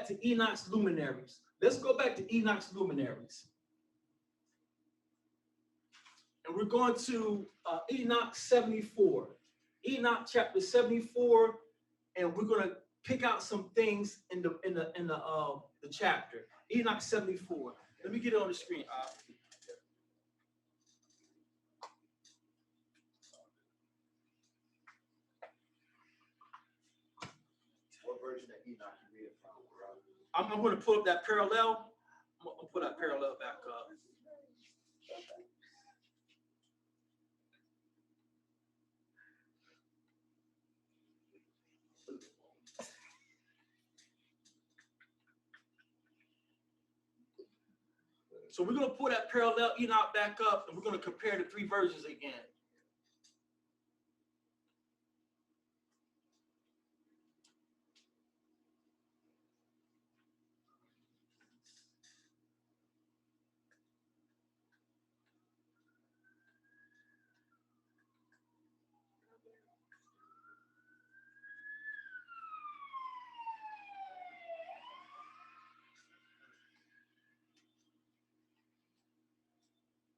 back to Enoch's luminaries. Let's go back to Enoch's luminaries. And we're going to Enoch 74. Enoch chapter 74, and we're going to pick out some things in the chapter. Enoch 74. Let me get it on the screen. What version of Enoch you read it from? I'm going to pull up that parallel. I'm going to put that parallel back up. So we're going to pull that parallel Enoch back up, and we're going to compare the three versions again.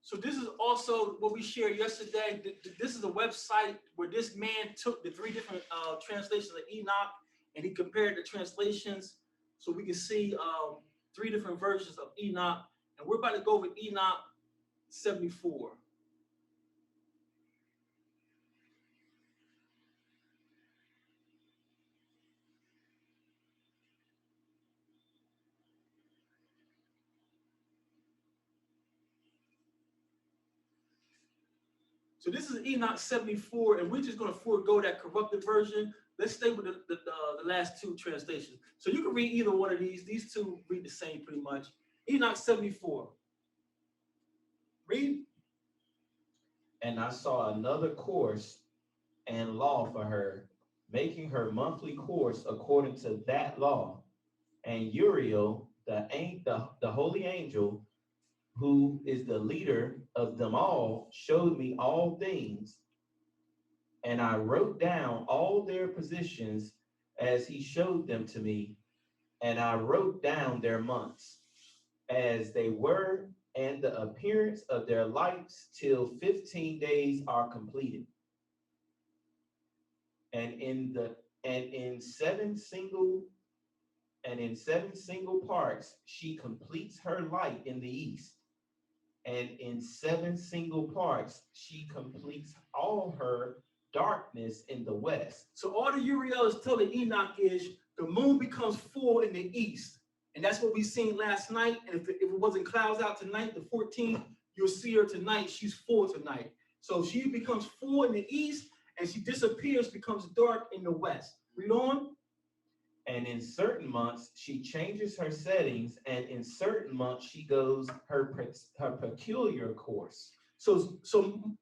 So this is also what we shared yesterday. This is a website where this man took the three different translations of Enoch and he compared the translations so we can see three different versions of Enoch. And we're about to go with Enoch 74. So this is Enoch 74, and we're just going to forego that corrupted version. Let's stay with the last two translations. So you can read either one of these. These two read the same pretty much. Enoch 74. Read. And I saw another course and law for her, making her monthly course according to that law. And Uriel, the holy angel, who is the leader of them all, showed me all things. And I wrote down all their positions as he showed them to me. And I wrote down their months as they were, and the appearance of their lights till 15 days are completed. And in seven single parts she completes her light in the east. And in 7 single parts she completes all her darkness in the west. So all the Uriel is telling Enoch is the moon becomes full in the east. And that's what we seen last night. And if it wasn't clouds out tonight, the 14th, you'll see her tonight. She's full tonight. So she becomes full in the east and she disappears, becomes dark in the west. Read on. And in certain months, she changes her settings, and in certain months, she goes her peculiar course. So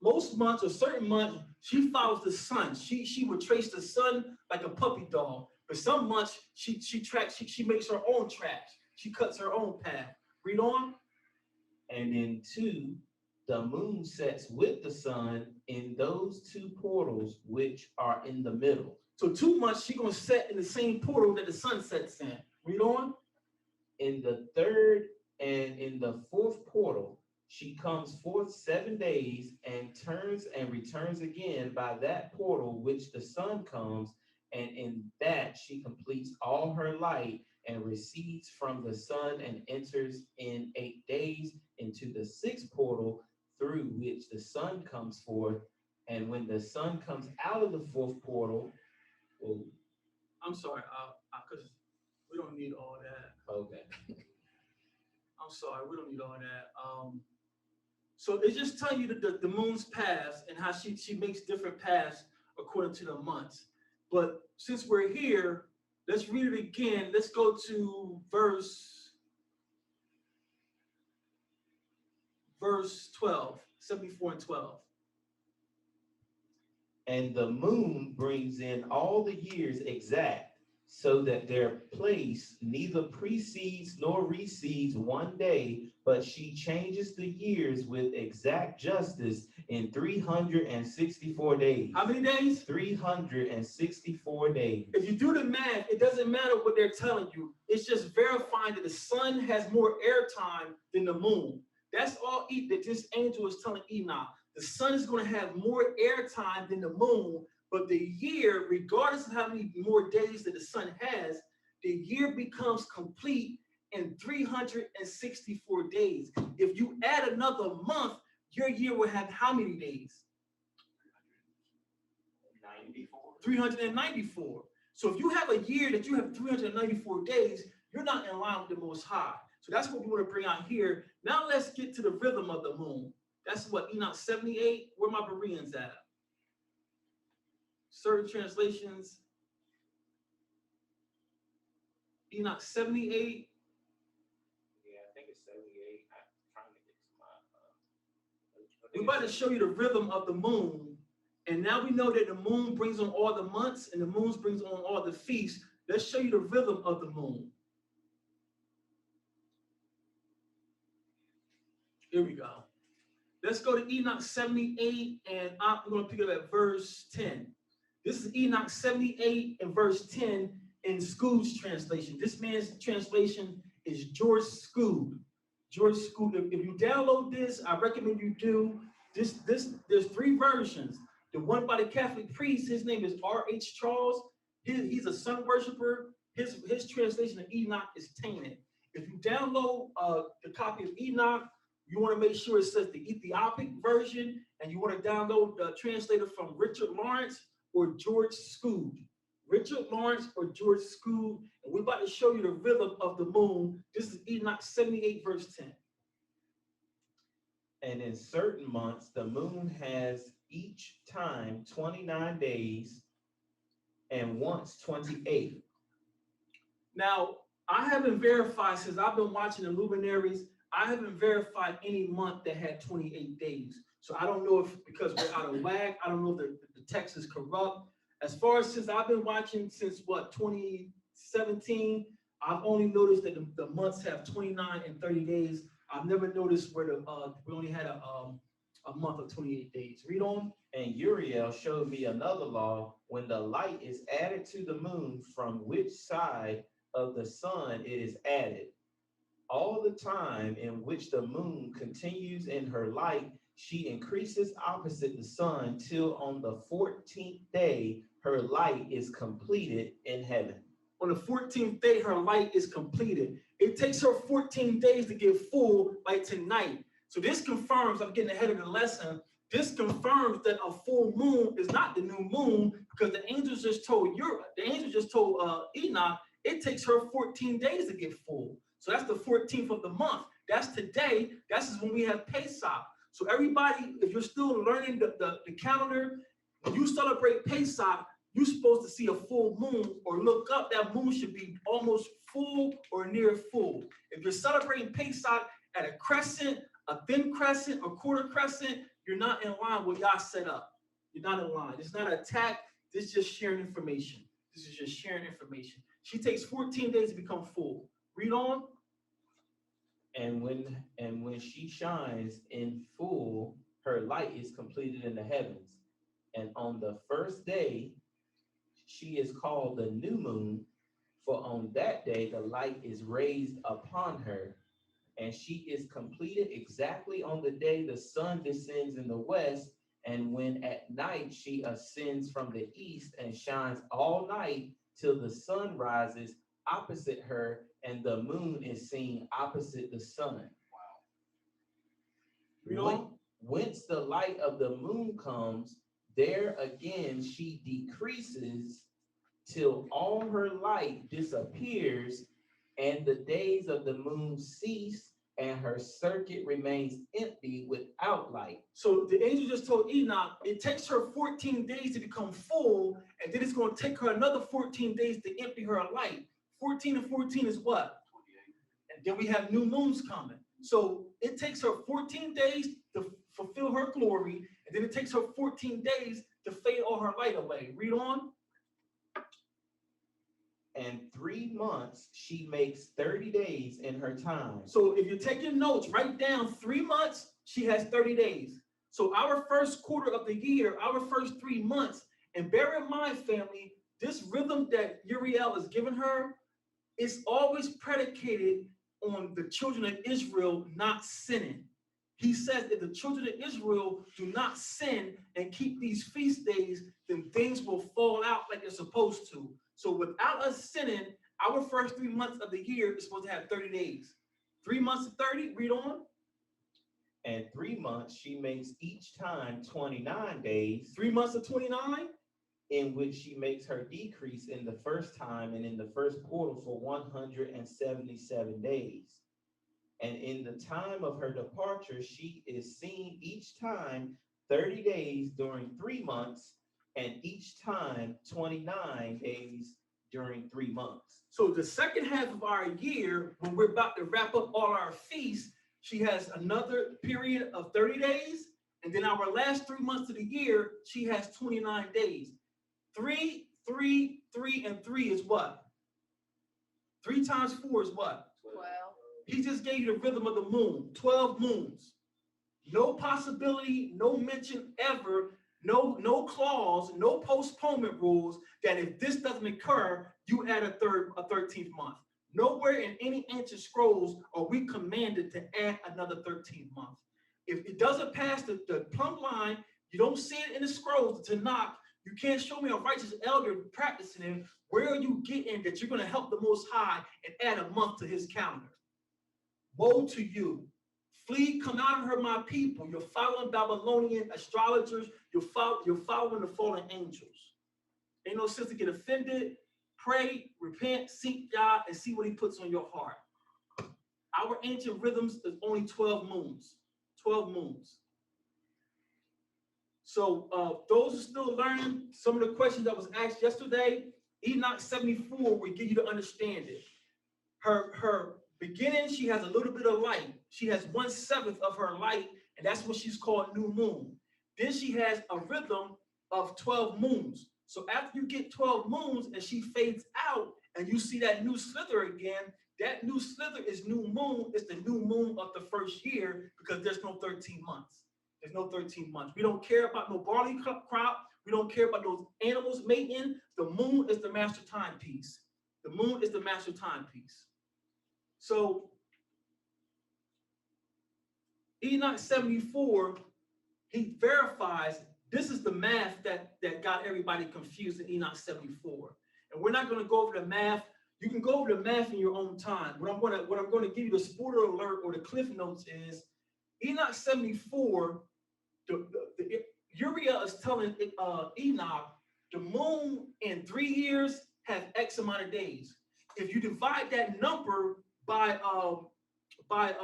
most months or certain months, she follows the sun. She would trace the sun like a puppy dog. But some months, she makes her own tracks. She cuts her own path. Read on. And in 2, the moon sets with the sun in those 2 portals which are in the middle. So 2 months, she's going to set in the same portal that the sun sets in. Read on. In the 3rd and in the 4th portal, she comes forth 7 days and turns and returns again by that portal which the sun comes, and in that she completes all her light and recedes from the sun and enters in 8 days into the 6th portal through which the sun comes forth. And when the sun comes out of the 4th portal, I'm sorry, because we don't need all that. Okay. I'm sorry, we don't need all that. So it's just telling you the moon's paths and how she makes different paths according to the months. But since we're here, let's read it again. Let's go to verse 12, 74 and 12. And the moon brings in all the years exact, so that their place neither precedes nor recedes one day, but she changes the years with exact justice in 364 days. How many days? 364 days. If you do the math, it doesn't matter what they're telling you. It's just verifying that the sun has more airtime than the moon. That's all that this angel is telling Enoch. The sun is going to have more airtime than the moon, but the year, regardless of how many more days that the sun has, the year becomes complete in 364 days. If you add another month, your year will have how many days? 394. So if you have a year that you have 394 days, you're not in line with the Most High. So that's what we want to bring out here. Now let's get to the rhythm of the moon. That's what, Enoch 78? Where my Bereans at? Certain translations. Enoch 78. Yeah, I think it's 78. I'm trying to get to my. We're about to show you the rhythm of the moon. And now we know that the moon brings on all the months and the moon brings on all the feasts. Let's show you the rhythm of the moon. Here we go. Let's go to Enoch 78, and I'm going to pick it up at verse 10. This is Enoch 78 and verse 10 in Scoot's translation. This man's translation is George Scoot. George Scoot. If you download this, I recommend you do. There's 3 versions. The one by the Catholic priest, his name is R.H. Charles. He's a sun worshiper. His translation of Enoch is tainted. If you download the copy of Enoch, you want to make sure it says the Ethiopic version, and you want to download the translator from Richard Lawrence or George Scoot. Richard Lawrence or George Scoot, and we're about to show you the rhythm of the moon. This is Enoch 78, verse 10. And in certain months, the moon has each time 29 days and once 28. Now, I haven't verified, since I've been watching the luminaries, I haven't verified any month that had 28 days. So I don't know if, because we're out of whack, I don't know if the text is corrupt. As far as since I've been watching since 2017, I've only noticed that the months have 29 and 30 days. I've never noticed where we only had a month of 28 days. Read on. And Uriel showed me another law: when the light is added to the moon, from which side of the sun it is added. All the time in which the moon continues in her light, she increases opposite the sun till on the 14th day her light is completed in heaven. On the 14th day, her light is completed. It takes her 14 days to get full, like tonight. So this confirms, I'm getting ahead of the lesson, this confirms that a full moon is not the new moon, because the angels just told Enoch, it takes her 14 days to get full. So that's the 14th of the month. That's today. That's when we have Pesach. So everybody, if you're still learning the calendar, when you celebrate Pesach, you're supposed to see a full moon or look up. That moon should be almost full or near full. If you're celebrating Pesach at a crescent, a thin crescent, or quarter crescent, you're not in line with y'all set up. You're not in line. It's not an attack. This is just sharing information. This is just sharing information. She takes 14 days to become full. Read on. And when she shines in full, her light is completed in the heavens. And on the first day, she is called the new moon, for on that day the light is raised upon her, and she is completed exactly on the day the sun descends in the west, and when at night she ascends from the east and shines all night till the sun rises opposite her, and the moon is seen opposite the sun. Wow. Whence the light of the moon comes, there again she decreases till all her light disappears, and the days of the moon cease, and her circuit remains empty without light. So the angel just told Enoch, it takes her 14 days to become full, and then it's going to take her another 14 days to empty her light. 14 and 14 is what? 28. And then we have new moons coming. So it takes her 14 days to fulfill her glory, and then it takes her 14 days to fade all her light away. Read on. And 3 months she makes 30 days in her time. So if you're taking notes, write down 3 months, she has 30 days. So our first quarter of the year, our first 3 months, and bear in mind, family, this rhythm that Uriel is giving her is always predicated on the children of Israel not sinning. He says if the children of Israel do not sin and keep these feast days, then things will fall out like they're supposed to. So without us sinning, our first 3 months of the year is supposed to have 30 days. 3 months of 30, read on. And 3 months she makes each time 29 days. 3 months of 29. In which she makes her decrease in the first time and in the first quarter for 177 days. And in the time of her departure, she is seen each time 30 days during 3 months, and each time 29 days during 3 months. So the second half of our year, when we're about to wrap up all our feasts, she has another period of 30 days. And then our last 3 months of the year, she has 29 days. 3, 3, 3, and 3 is what? 3 times 4 is what? 12. He just gave you the rhythm of the moon, 12 moons. No possibility, no mention ever, no clause, no postponement rules that if this doesn't occur, you add a 13th month. Nowhere in any ancient scrolls are we commanded to add another 13th month. If it doesn't pass the plumb line, you don't see it in the scrolls, the Tanakh, you can't show me a righteous elder practicing it. Where are you getting that you're going to help the Most High and add a month to his calendar? Woe to you. Flee, come out of her, my people. You're following Babylonian astrologers. You're following the fallen angels. Ain't no sense to get offended. Pray, repent, seek God, and see what he puts on your heart. Our ancient rhythms is only 12 moons. 12 moons. So those are still learning some of the questions that was asked yesterday. Enoch 74 will give you to understand it. Her beginning, she has a little bit of light. She has 1/7 of her light, and that's what she's called new moon. Then she has a rhythm of 12 moons. So after you get 12 moons and she fades out and you see that new slither again, that new slither is new moon. It's the new moon of the first year because there's no 13 months. There's no 13 months. We don't care about no barley crop. We don't care about those animals mating. The moon is the master timepiece. The moon is the master timepiece. So Enoch 74, he verifies this is the math that got everybody confused in Enoch 74. And we're not going to go over the math. You can go over the math in your own time. What I'm going to give you the spoiler alert or the cliff notes is Enoch 74. Uriel is telling Enoch the moon in 3 years has X amount of days. If you divide that number by five.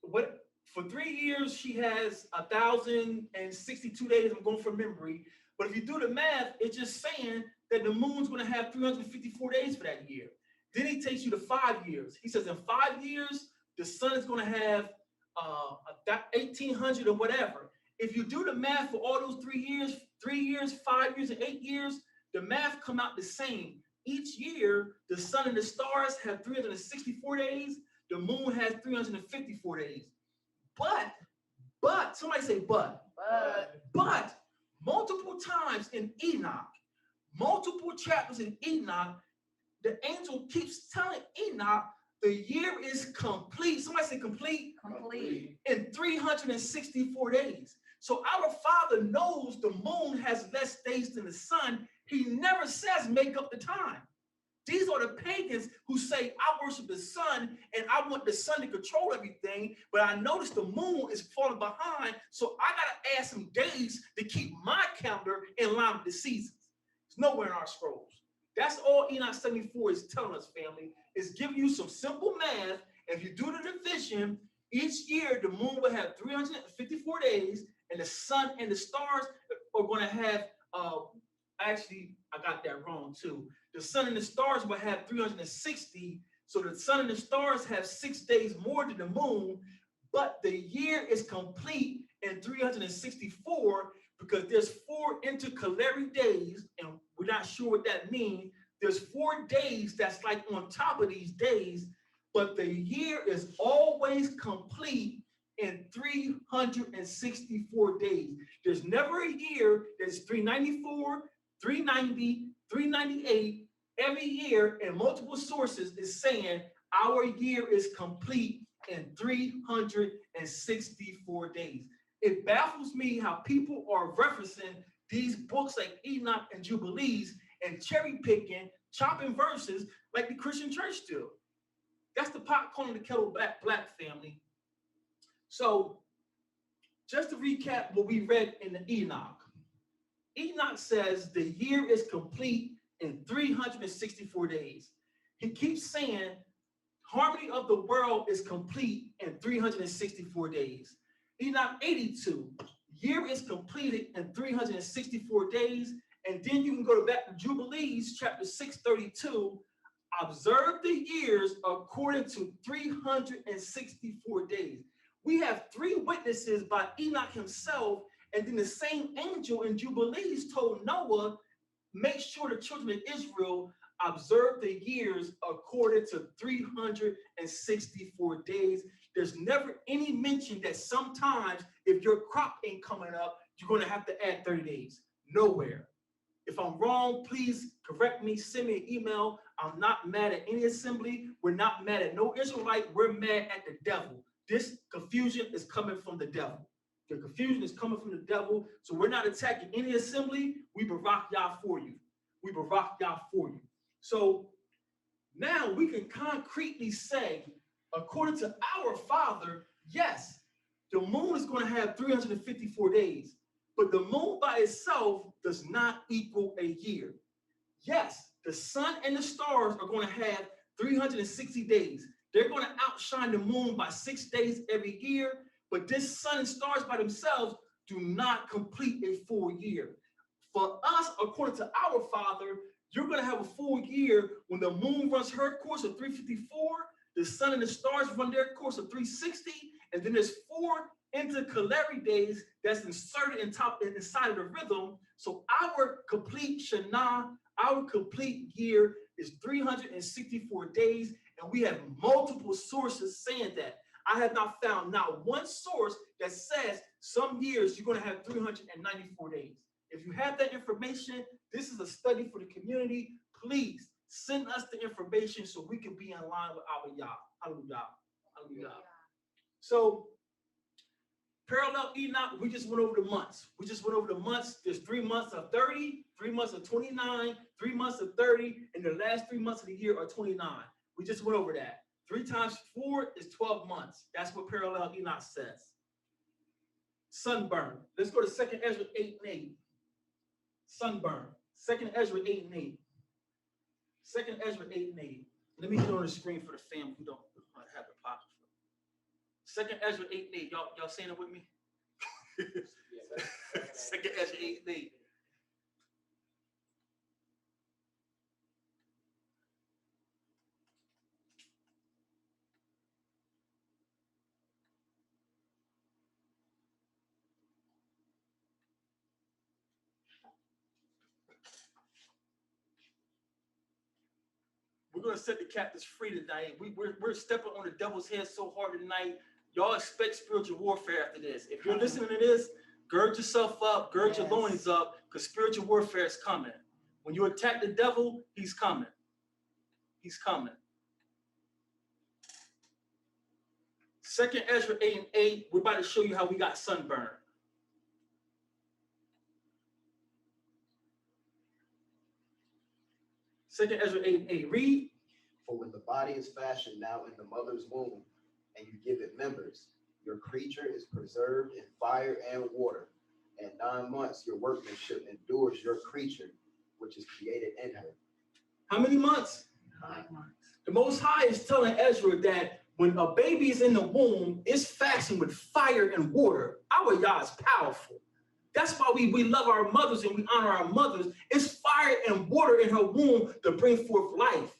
What for 3 years she has 1,062 days. I'm going from memory, but if you do the math, it's just saying that the moon's going to have 354 days for that year. Then he takes you to 5 years. He says in 5 years the sun is going to have 1,800 or whatever. If you do the math for all those 3 years, 5 years, and 8 years, the math come out the same. Each year, the sun and the stars have 364 days. The moon has 354 days. But, somebody say but. But, multiple times in Enoch, multiple chapters in Enoch, the angel keeps telling Enoch the year is complete. Somebody say complete. Complete. In 364 days. So our Father knows the moon has less days than the sun. He never says make up the time. These are the pagans who say, I worship the sun and I want the sun to control everything, but I notice the moon is falling behind, so I got to add some days to keep my calendar in line with the seasons. It's nowhere in our scrolls. That's all Enoch 74 is telling us, family. It's giving you some simple math. If you do the division, each year the moon will have 354 days, and the sun and the stars are going to have, actually, I got that wrong too. The sun and the stars will have 360. So the sun and the stars have 6 days more than the moon, but the year is complete in 364 because there's 4 intercalary days, and we're not sure what that means. There's 4 days that's like on top of these days, but the year is always complete in 364 days. There's never a year that's 394, 390, 398. Every year, and multiple sources is saying our year is complete in 364 days. It baffles me how people are referencing these books like Enoch and Jubilees and cherry picking, chopping verses like the Christian church do. That's the pot calling the kettle black family. So just to recap what we read in the Enoch. Enoch says the year is complete in 364 days. He keeps saying harmony of the world is complete in 364 days. Enoch 82, year is completed in 364 days. And then you can go back to Jubilees, chapter 632, observe the years according to 364 days. We have 3 witnesses by Enoch himself, and then the same angel in Jubilees told Noah, make sure the children of Israel observe the years according to 364 days. There's never any mention that sometimes if your crop ain't coming up, you're going to have to add 30 days. Nowhere. If I'm wrong, please correct me, send me an email. I'm not mad at any assembly. We're not mad at no Israelite. We're mad at the devil. This confusion is coming from the devil. The confusion is coming from the devil. So we're not attacking any assembly. We barak Yah for you. We barak Yah for you. So now we can concretely say, according to our Father, yes, the moon is going to have 354 days, but the moon by itself does not equal a year. Yes, the sun and the stars are going to have 360 days. They're going to outshine the moon by 6 days every year, but this sun and stars by themselves do not complete a full year. For us, according to our Father, you're going to have a full year when the moon runs her course of 354, the sun and the stars run their course of 360, and then there's 4 intercalary days that's inserted inside of the rhythm. So our complete Shana, our complete year is 364 days, and we have multiple sources saying that. I have not found not one source that says some years you're going to have 394 days. If you have that information, this is a study for the community. Please send us the information so we can be in line with our Yah. Hallelujah. Hallelujah. So, parallel Enoch, we just went over the months. There's 3 months of 30, 3 months of 29, 3 months of 30, and the last 3 months of the year are 29. We just went over that. 3 times 4 is 12 months. That's what parallel Enoch says. Sunburn. Let's go to 2nd Ezra 8 and 8. Sunburn. 2nd Ezra 8 and 8. 2nd Ezra 8 and 8. Let me get on the screen for the fam who don't have the pocket. 2nd Ezra 8 and 8. Y'all saying it with me? 2nd Ezra 8 and 8. We're going to set the captives free tonight. We're stepping on the devil's head so hard tonight. Y'all expect spiritual warfare after this. If you're listening to this, gird yourself up, gird your loins up, because spiritual warfare is coming. When you attack the devil, he's coming. He's coming. 2nd Ezra 8 and 8, we're about to show you how we got sunburned. 2nd Ezra 8 and 8. Read. For when the body is fashioned now in the mother's womb, and you give it members, your creature is preserved in fire and water. And 9 months your workmanship endures your creature, which is created in her. How many months? 9 months. The Most High is telling Ezra that when a baby is in the womb, it's fashioned with fire and water. Our Yah is powerful. That's why we love our mothers and we honor our mothers. It's fire and water in her womb to bring forth life.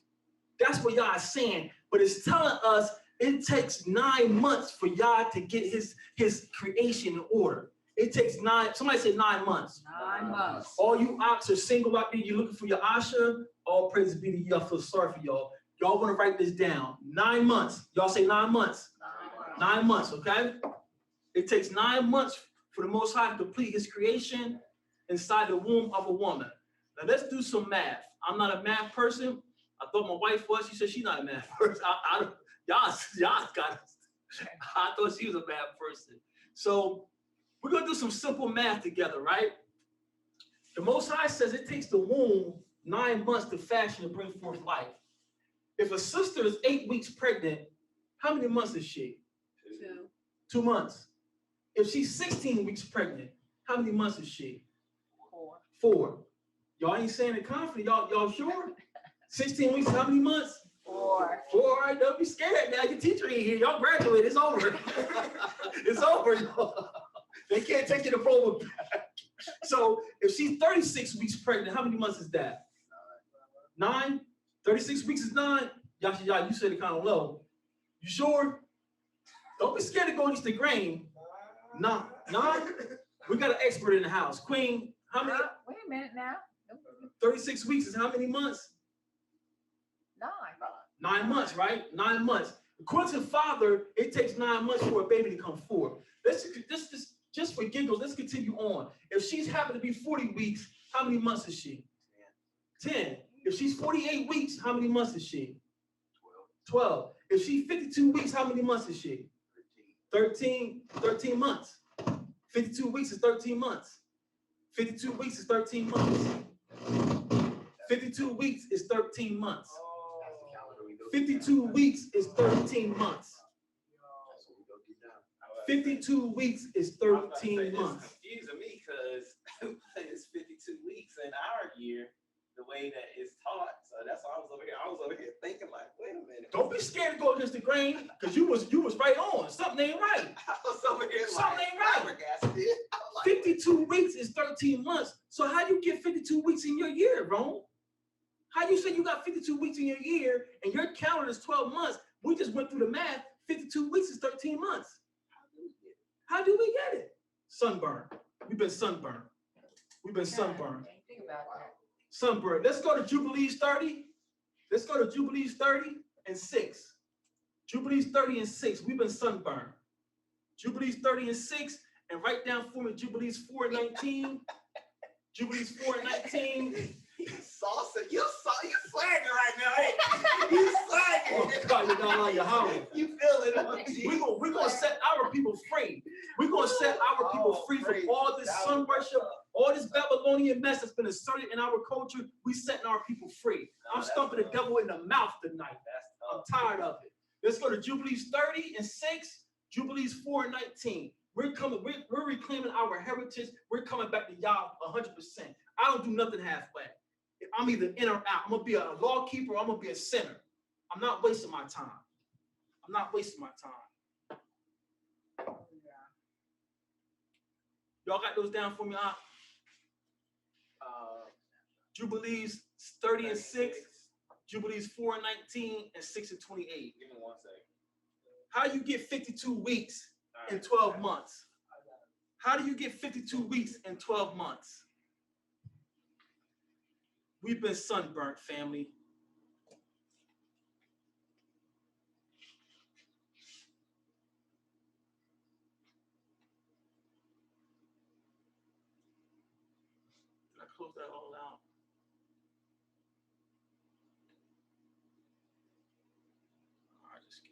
That's what Yah is saying. But it's telling us it takes 9 months for Yah to get his creation in order. It takes 9, somebody said 9 months. 9 months. All you ox are single out there, you're looking for your Asha, all praise be to Yah. I feel sorry for y'all. Y'all want to write this down. 9 months. Y'all say 9 months. 9 months, okay? It takes 9 months for the Most High to complete his creation inside the womb of a woman. Now let's do some math. I'm not a math person. I thought my wife was. She said she's not a math person. Y'all got it. I thought she was a math person. So we're going to do some simple math together, right? The Most High says it takes the womb 9 months to fashion and bring forth life. If a sister is 8 weeks pregnant, how many months is she? 2. 2 months. If she's 16 weeks pregnant, how many months is she? 4. 4. Y'all ain't saying it confident. Y'all sure? 16 weeks, how many months? 4. 4. All right, don't be scared now. Your teacher ain't here. Y'all graduated. It's over. It's over. They can't take your diploma back. So if she's 36 weeks pregnant, how many months is that? 9. 36 weeks is 9. Y'all, you said it kind of low. You sure? Don't be scared to go against the grain. 9. We got an expert in the house. Queen, how many? Wait a minute now. 36 weeks is how many months? 9. 9 months, right? 9 months. According to the Father, it takes 9 months for a baby to come forth. Just for giggles, let's continue on. If she's happen to be 40 weeks, how many months is she? 10. If she's 48 weeks, how many months is she? 12. If she's 52 weeks, how many months is she? 13 months. 52 weeks is 13 months. 52 weeks is 13 months. 52 weeks is 13 months. 52 weeks is 13 months. 52 weeks is 13 months. It's confusing me because it's 52 weeks in our year, the way that it's taught. So that's why I was over here thinking like, wait a minute. Don't be scared to go against the grain, because you was right on. Something ain't right. I was over here Something like, ain't right. flabbergasted. I was like, 52 weeks is 13 months. So how you get 52 weeks in your year, Rome? How you say you got 52 weeks in your year and your calendar is 12 months? We just went through the math. 52 weeks is 13 months. How do we get it? Sunburn. We've been sunburned. We've been sunburned. Think about that. Sunburn. Let's go to Jubilees 30. Let's go to Jubilees 30 and 6. Jubilees 30 and 6. We've been sunburned. Jubilees 30 and 6. And write down for me Jubilees 4 and 19. Jubilees 4 and 19. Salsa, you slagging right now, hey? You slagging. Oh, God, you don't like your house. You feel it on We're gonna set our people free. We're gonna set our people free from all this sun worship, all this Babylonian mess that's been inserted in our culture. We setting our people free. I'm stumping the devil in the mouth tonight. I'm tired of it. Let's go to Jubilees 30 and 6, Jubilees 4 and 19. We're reclaiming our heritage. We're coming back to y'all 100%. I don't do nothing halfway. I'm either in or out. I'm gonna be a law keeper. I'm gonna be a sinner. I'm not wasting my time. I'm not wasting my time. Y'all got those down for me? Jubilees 30 and 6, Jubilees 4 and 19, and 6 and 28. Give me 1 second. How do you get 52 weeks in 12 months? How do you get 52 weeks in 12 months? We've been sunburnt, family. Did I close that all out? All right, just kidding.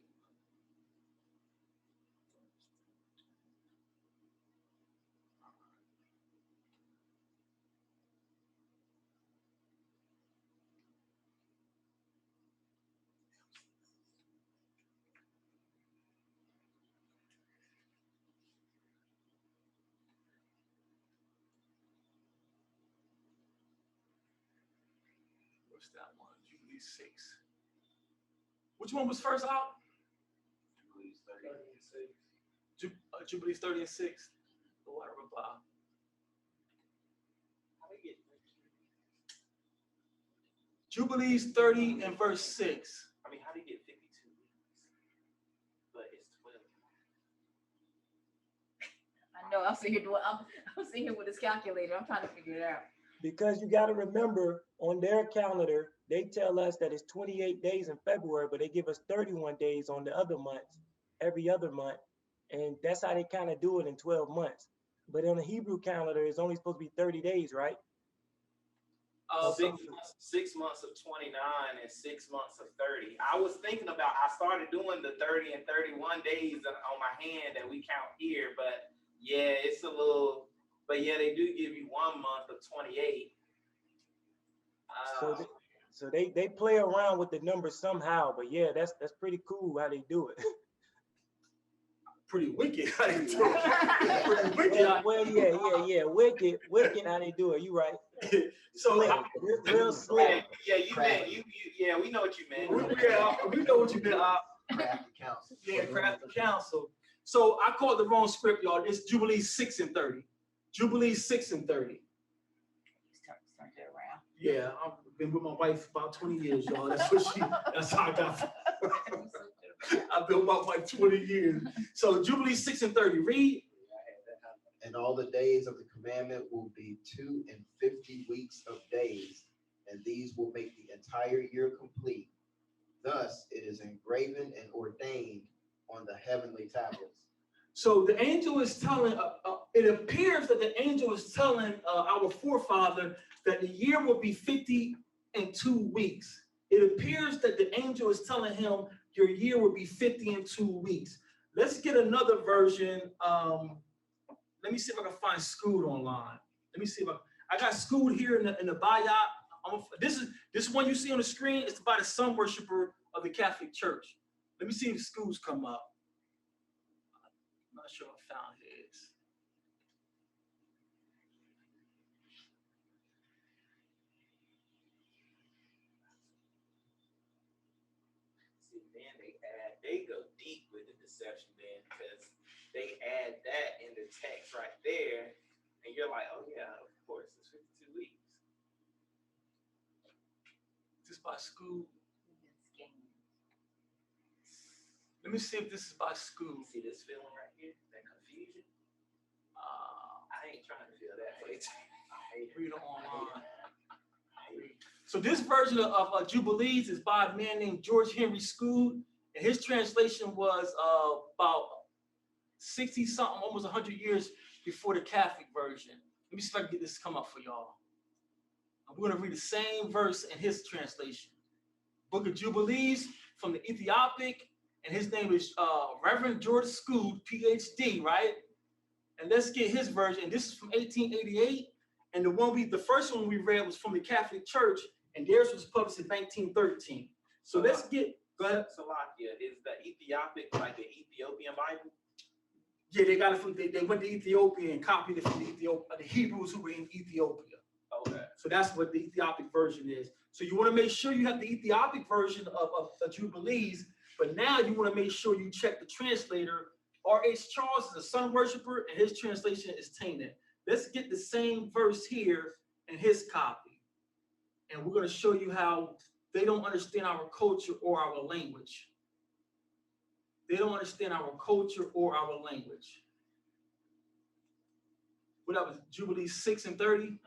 What's that one? Jubilee 6. Which one was first out? Jubilees 30 and 6. Jubilees 30 and 6. The water reply. How do you get Jubilees 30 and verse 6. how do you get 52 weeks? But it's 12. I know. I'm sitting here with this calculator. I'm trying to figure it out. Because you got to remember on their calendar, they tell us that it's 28 days in February, but they give us 31 days on the other months, every other month. And that's how they kind of do it in 12 months. But on the Hebrew calendar, it's only supposed to be 30 days, right? 6 months of 29 and 6 months of 30. I was thinking about, I started doing the 30 and 31 days on my hand that we count here, but yeah, it's a little, but yeah, they do give you 1 month of 28. So they play around with the numbers somehow, but yeah, that's pretty cool how they do it. Pretty wicked how they do it. Pretty wicked. Well, yeah, wicked how they do it. You right. So real slick. Yeah, you meant yeah, we know what you meant. We know what you meant. Crafty counsel. Yeah, crafty counsel. So I called the wrong script, y'all. It's Jubilee 6 and 30. Jubilee 6 and 30. Turn it around. Yeah, I've been with my wife about 20 years, y'all. That's how I got. I've been with my wife 20 years. So Jubilee 6 and 30. Read. And all the days of the commandment will be 250 weeks of days, and these will make the entire year complete. Thus it is engraven and ordained on the heavenly tablets. So the angel is telling, it appears that the angel is telling our forefather that the year will be 52 weeks. It appears that the angel is telling him your year will be 52 weeks. Let's get another version. Let me see if I can find Scoot online. Let me see if I got Scoot here in the Bayat. This one you see on the screen is by the sun worshiper of the Catholic Church. Let me see if Scoot's come up. I'm not sure I found his. See, then they go deep with the deception then, because they add that in the text right there, and you're like, oh yeah, of course, it's 52 weeks. Is this by Scoot? Let me see if this is by Scoot. See this feeling right here, that confusion? I ain't trying to feel that. I Read it online. So this version of Jubilees is by a man named George Henry Scoot, and his translation was about 60-something, almost 100 years before the Catholic version. Let me see if I can get this to come up for y'all. And we're going to read the same verse in his translation. Book of Jubilees from the Ethiopic, and his name is Reverend George Scoot, PhD, right? And let's get his version. This is from 1888, and the first one we read was from the Catholic Church, and theirs was published in 1913. So let's get, go ahead. Salakia, is the Ethiopic like the Ethiopian Bible? Yeah, they got it from, they went to Ethiopia and copied it from the Hebrews who were in Ethiopia. Okay. So that's what the Ethiopic version is. So you want to make sure you have the Ethiopic version of the Jubilees, but now you want to make sure you check the translator. R.H. Charles is a sun worshiper, and his translation is tainted. Let's get the same verse here in his copy. And we're going to show you how they don't understand our culture or our language. They don't understand our culture or our language. What that was, Jubilee 6 and 30?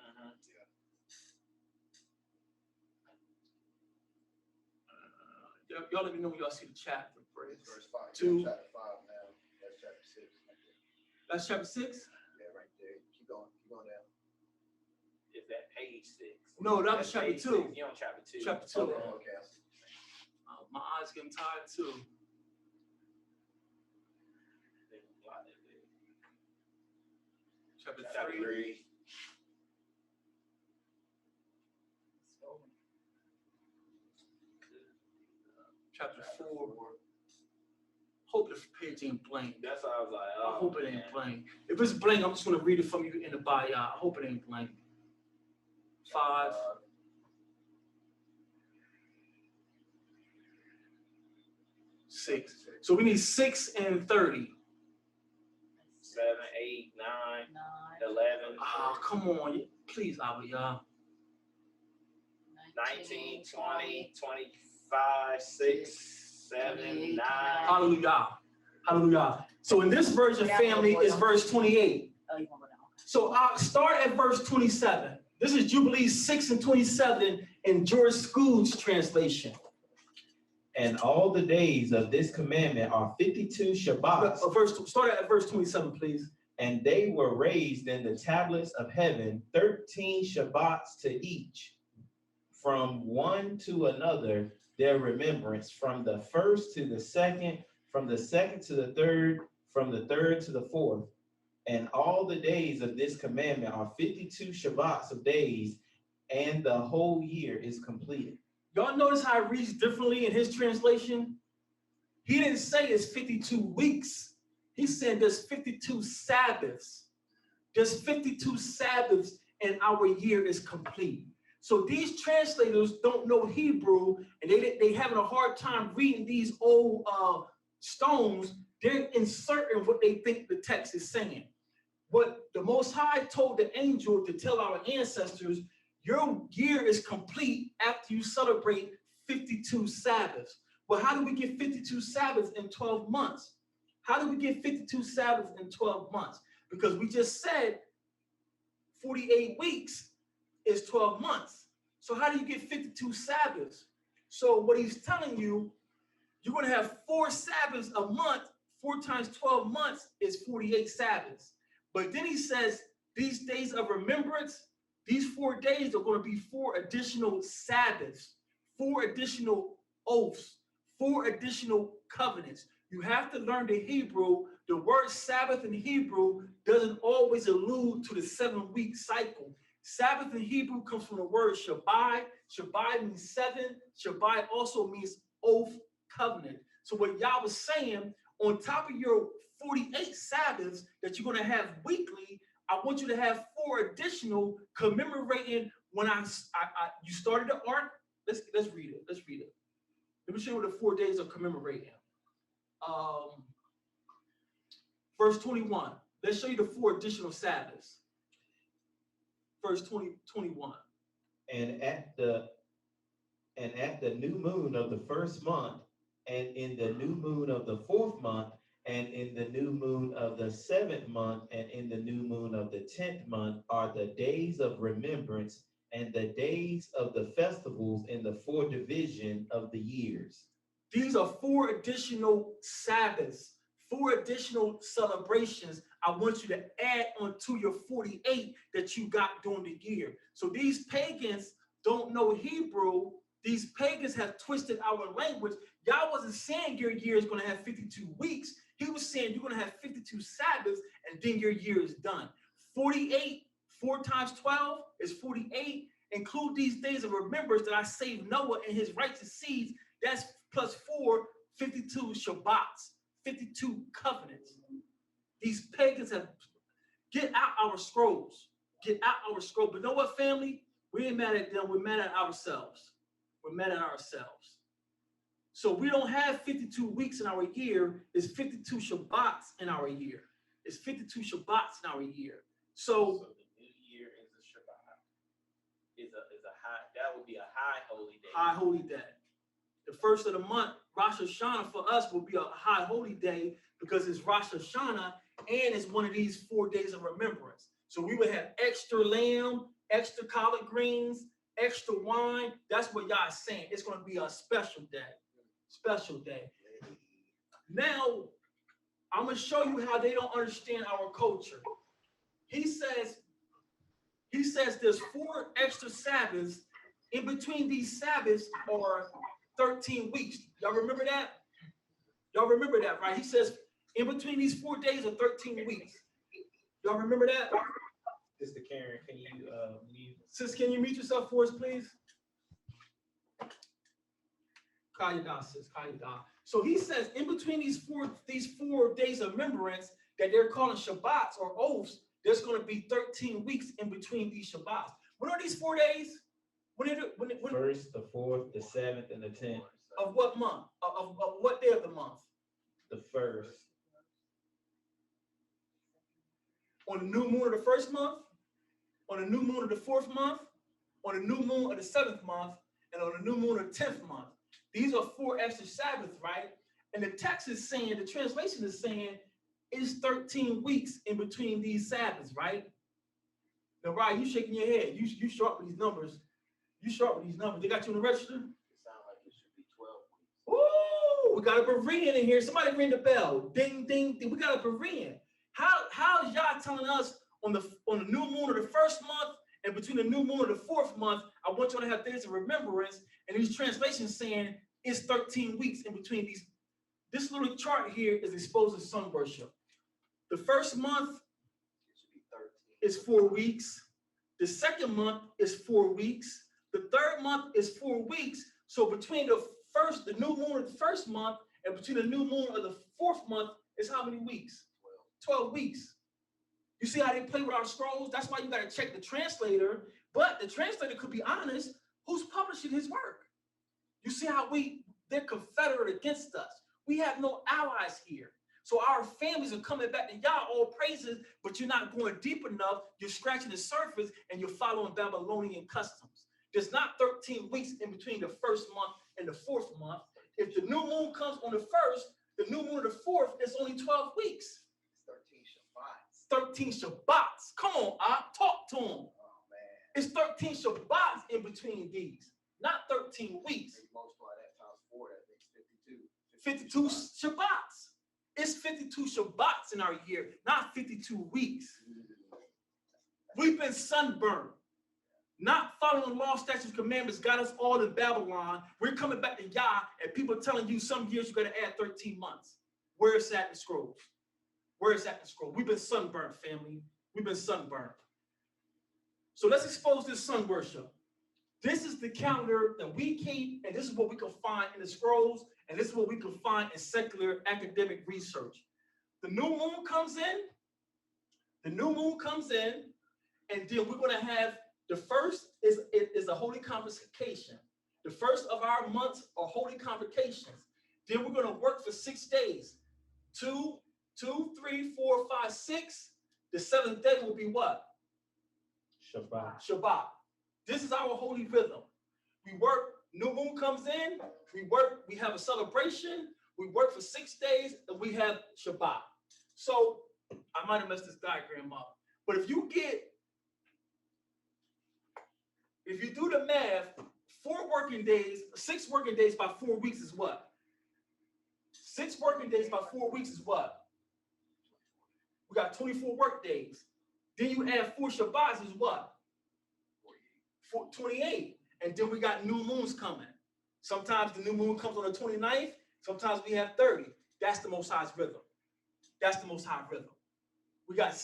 Y'all let me know when y'all see the chapter. Verse 5. 2. Chapter 5 now. That's chapter 6. That's chapter 6? Yeah, right there. Keep going down. Is that page 6? No, that was That's chapter page 2. 6. You're on chapter 2. Chapter 2. Okay. My eyes getting tired too. Chapter 3. Chapter 4. Hope the page ain't blank. That's what I was like, I oh, hope it man. ain't blank. If it's blank, I'm just gonna read it from you in the bio. I hope it ain't blank. 5. 6. So we need 6 and 30. 7, 8, 9, 11, Ah, come on. Please, Abba, y'all. 19, 20, 25, 6, 7, 9. Hallelujah. Hallelujah. So in this version, family, is verse 28. Oh, you want to go down. So I'll start at verse 27. This is Jubilees 6 and 27, in George School's translation. And all the days of this commandment are 52 Shabbats. Start at verse 27, please. And they were raised in the tablets of heaven, 13 Shabbats to each, from one to another, their remembrance, from the first to the second, from the second to the third, from the third to the fourth. And all the days of this commandment are 52 Shabbats of days, and the whole year is completed. Y'all notice how it reads differently in his translation? He didn't say it's 52 weeks. He said there's 52 Sabbaths. There's 52 Sabbaths and our year is complete. So these translators don't know Hebrew and they having a hard time reading these old stones. They're inserting what they think the text is saying. What the Most High told the angel to tell our ancestors, your year is complete after you celebrate 52 Sabbaths. Well, how do we get 52 Sabbaths in 12 months? How do we get 52 Sabbaths in 12 months? Because we just said 48 weeks is 12 months. So how do you get 52 Sabbaths? So what he's telling you, you're going to have 4 Sabbaths a month. 4 times 12 months is 48 Sabbaths. But then he says these days of remembrance, these 4 days are going to be 4 additional Sabbaths, 4 additional oaths, 4 additional covenants. You have to learn the Hebrew. The word Sabbath in Hebrew doesn't always allude to the 7-week cycle. Sabbath in Hebrew comes from the word Shabbai. Shabbai means 7. Shabbai also means oath, covenant. So what Yah was saying, on top of your 48 Sabbaths that you're going to have weekly, I want you to have 4 additional commemorating when you started the ark. Let's read it. Let's read it. Let me show you what the 4 days of commemorating. Verse 21. Let's show you the 4 additional Sabbaths. Verse 21. And at the new moon of the first month, and in the new moon of the 4th month, and in the new moon of the 7th month, and in the new moon of the 10th month are the days of remembrance and the days of the festivals in the 4 division of the years. These are 4 additional Sabbaths, 4 additional celebrations I want you to add onto your 48 that you got during the year. So these pagans don't know Hebrew. These pagans have twisted our language. Yah wasn't saying your year is going to have 52 weeks. He was saying you're going to have 52 Sabbaths and then your year is done. 48, 4 times 12 is 48. Include these days of remembrance that I saved Noah and his righteous seeds. That's plus 4, 52 Shabbats, 52 covenants. These pagans have, get out our scrolls. Get out our scroll. But know what, family? We ain't mad at them. We're mad at ourselves. We're mad at ourselves. So we don't have 52 weeks in our year. It's 52 Shabbats in our year. It's 52 Shabbats in our year. So the new year is a Shabbat. Is a high, that would be a high holy day. High holy day. The first of the month, Rosh Hashanah for us will be a high holy day because it's Rosh Hashanah and it's one of these 4 days of remembrance. So we would have extra lamb, extra collard greens, extra wine. That's what Yah is saying. It's going to be a special day. Special day. Now, I'm going to show you how they don't understand our culture. He says there's 4 extra Sabbaths. In between these Sabbaths are 13 weeks. Y'all remember that? Y'all remember that, right? He says in between these 4 days are 13 weeks. Y'all remember that? Sister Karen, can you mute? Sis, can you mute yourself for us, please? Kayada, sis, Kayada. So he says in between these four days of remembrance that they're calling Shabbats or oaths, there's going to be 13 weeks in between these Shabbats. What are these 4 days? When First, the 4th, the 7th, and the 10th. Of what month? Of what day of the month? The 1st. On the new moon of the 1st month, on the new moon of the 4th month, on the new moon of the 7th month, and on the new moon of the 10th month. These are 4 extra Sabbaths, right? And the text is saying, the translation is saying, it's 13 weeks in between these Sabbaths, right? Now, Ryan, you shaking your head. You sharp with these numbers. You sharp with these numbers. They got you in the register? It sounds like it should be 12 weeks. Ooh, we got a Berean in here. Somebody ring the bell. Ding, ding, ding. We got a Berean. How is y'all telling us on the new moon of the first month and between the new moon of the fourth month, I want you to have days of remembrance, and these translations saying it's 13 weeks in between these. This little chart here is exposing sun worship. The first month is 4 weeks. The second month is 4 weeks. The third month is 4 weeks. So between the new moon of the first month and between the new moon of the fourth month is how many weeks? 12 weeks. You see how they play with our scrolls? That's why you got to check the translator. But the translator could be honest. Who's publishing his work? You see how they're confederate against us. We have no allies here. So our families are coming back to y'all, all praises, but you're not going deep enough. You're scratching the surface and you're following Babylonian customs. There's not 13 weeks in between the first month and the fourth month. If the new moon comes on the first, the new moon of the fourth is only 12 weeks. 13 Shabbats. Come on, talk to him. Oh, man. It's 13 Shabbats in between these, not 13 weeks. If you multiply that times 4, that makes 52. 52 Shabbats. It's 52 Shabbats in our year, not 52 weeks. We've been sunburned. Not following the law, statutes, commandments got us all in Babylon. We're coming back to Yah, and people are telling you some years you got to add 13 months. Where is that in the scrolls? Where is that in the scroll? We've been sunburned, family. We've been sunburned. So let's expose this sun worship. This is the calendar that we keep, and this is what we can find in the scrolls, and this is what we can find in secular academic research. The new moon comes in, and then we're going to have the first is a holy convocation. The first of our months are holy convocations. Then we're going to work for 6 days. 2, 3, 4, 5, 6. The seventh day will be what? Shabbat. This is our holy rhythm. We work, new moon comes in, we have a celebration, we work for 6 days, and we have Shabbat. So I might have messed this diagram up, but if you do the math, 6 working days by 4 weeks is what? 6 working days by 4 weeks is what? We got 24 work days. Then you add 4 Shabbats is what? 28. And then we got new moons coming. Sometimes the new moon comes on the 29th. Sometimes we have 30. That's the Most High's rhythm. That's the Most High rhythm. We got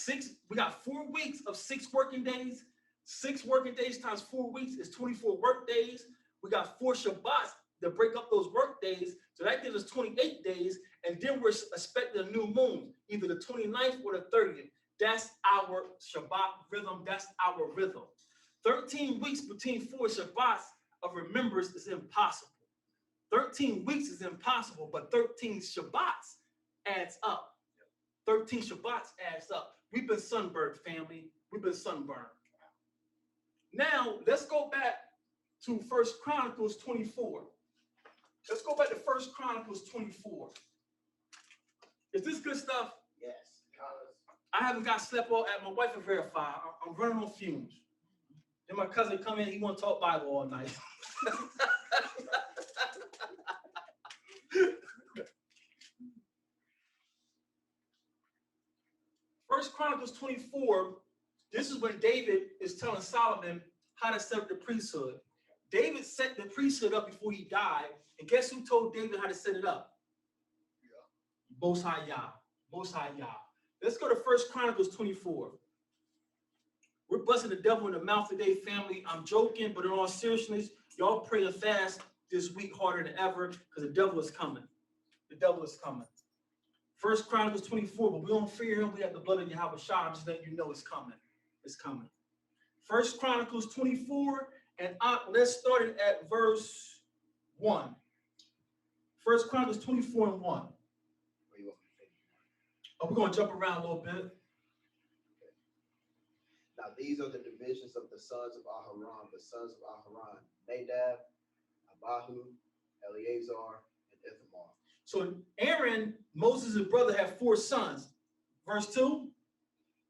4 weeks of 6 working days. 6 working days times 4 weeks is 24 work days. We got 4 Shabbats that break up those work days. So that gives us 28 days. And then we're expecting a new moon, either the 29th or the 30th. That's our Shabbat rhythm. That's our rhythm. 13 weeks between 4 Shabbats of remembrance is impossible. 13 weeks is impossible, but 13 Shabbats adds up. 13 Shabbats adds up. We've been sunburned, family. We've been sunburned. Now, let's go back to 1 Chronicles 24. Let's go back to 1 Chronicles 24. Is this good stuff? Yes. I haven't got slept on at my wife and verify. I'm running on fumes. Then my cousin come in, he want to talk Bible all night. First Chronicles 24, this is when David is telling Solomon how to set up the priesthood. David set the priesthood up before he died, and guess who told David how to set it up? Most High Yah. Most High Yah. Let's go to 1 Chronicles 24. We're busting the devil in the mouth today, family. I'm joking, but in all seriousness, y'all pray and fast this week harder than ever because the devil is coming. The devil is coming. 1 Chronicles 24, but we don't fear him. We have the blood of Yahweh Shah. I'm just letting you know it's coming. It's coming. 1 Chronicles 24, and let's start it at verse 1. 1 Chronicles 24 and 1. Oh, we're going to jump around a little bit. Now these are the divisions of the sons of Aharon, the sons of Aharon: Nadab, Abihu, Eleazar, and Ithamar. So Aaron, Moses' brother, had 4 sons. Verse 2.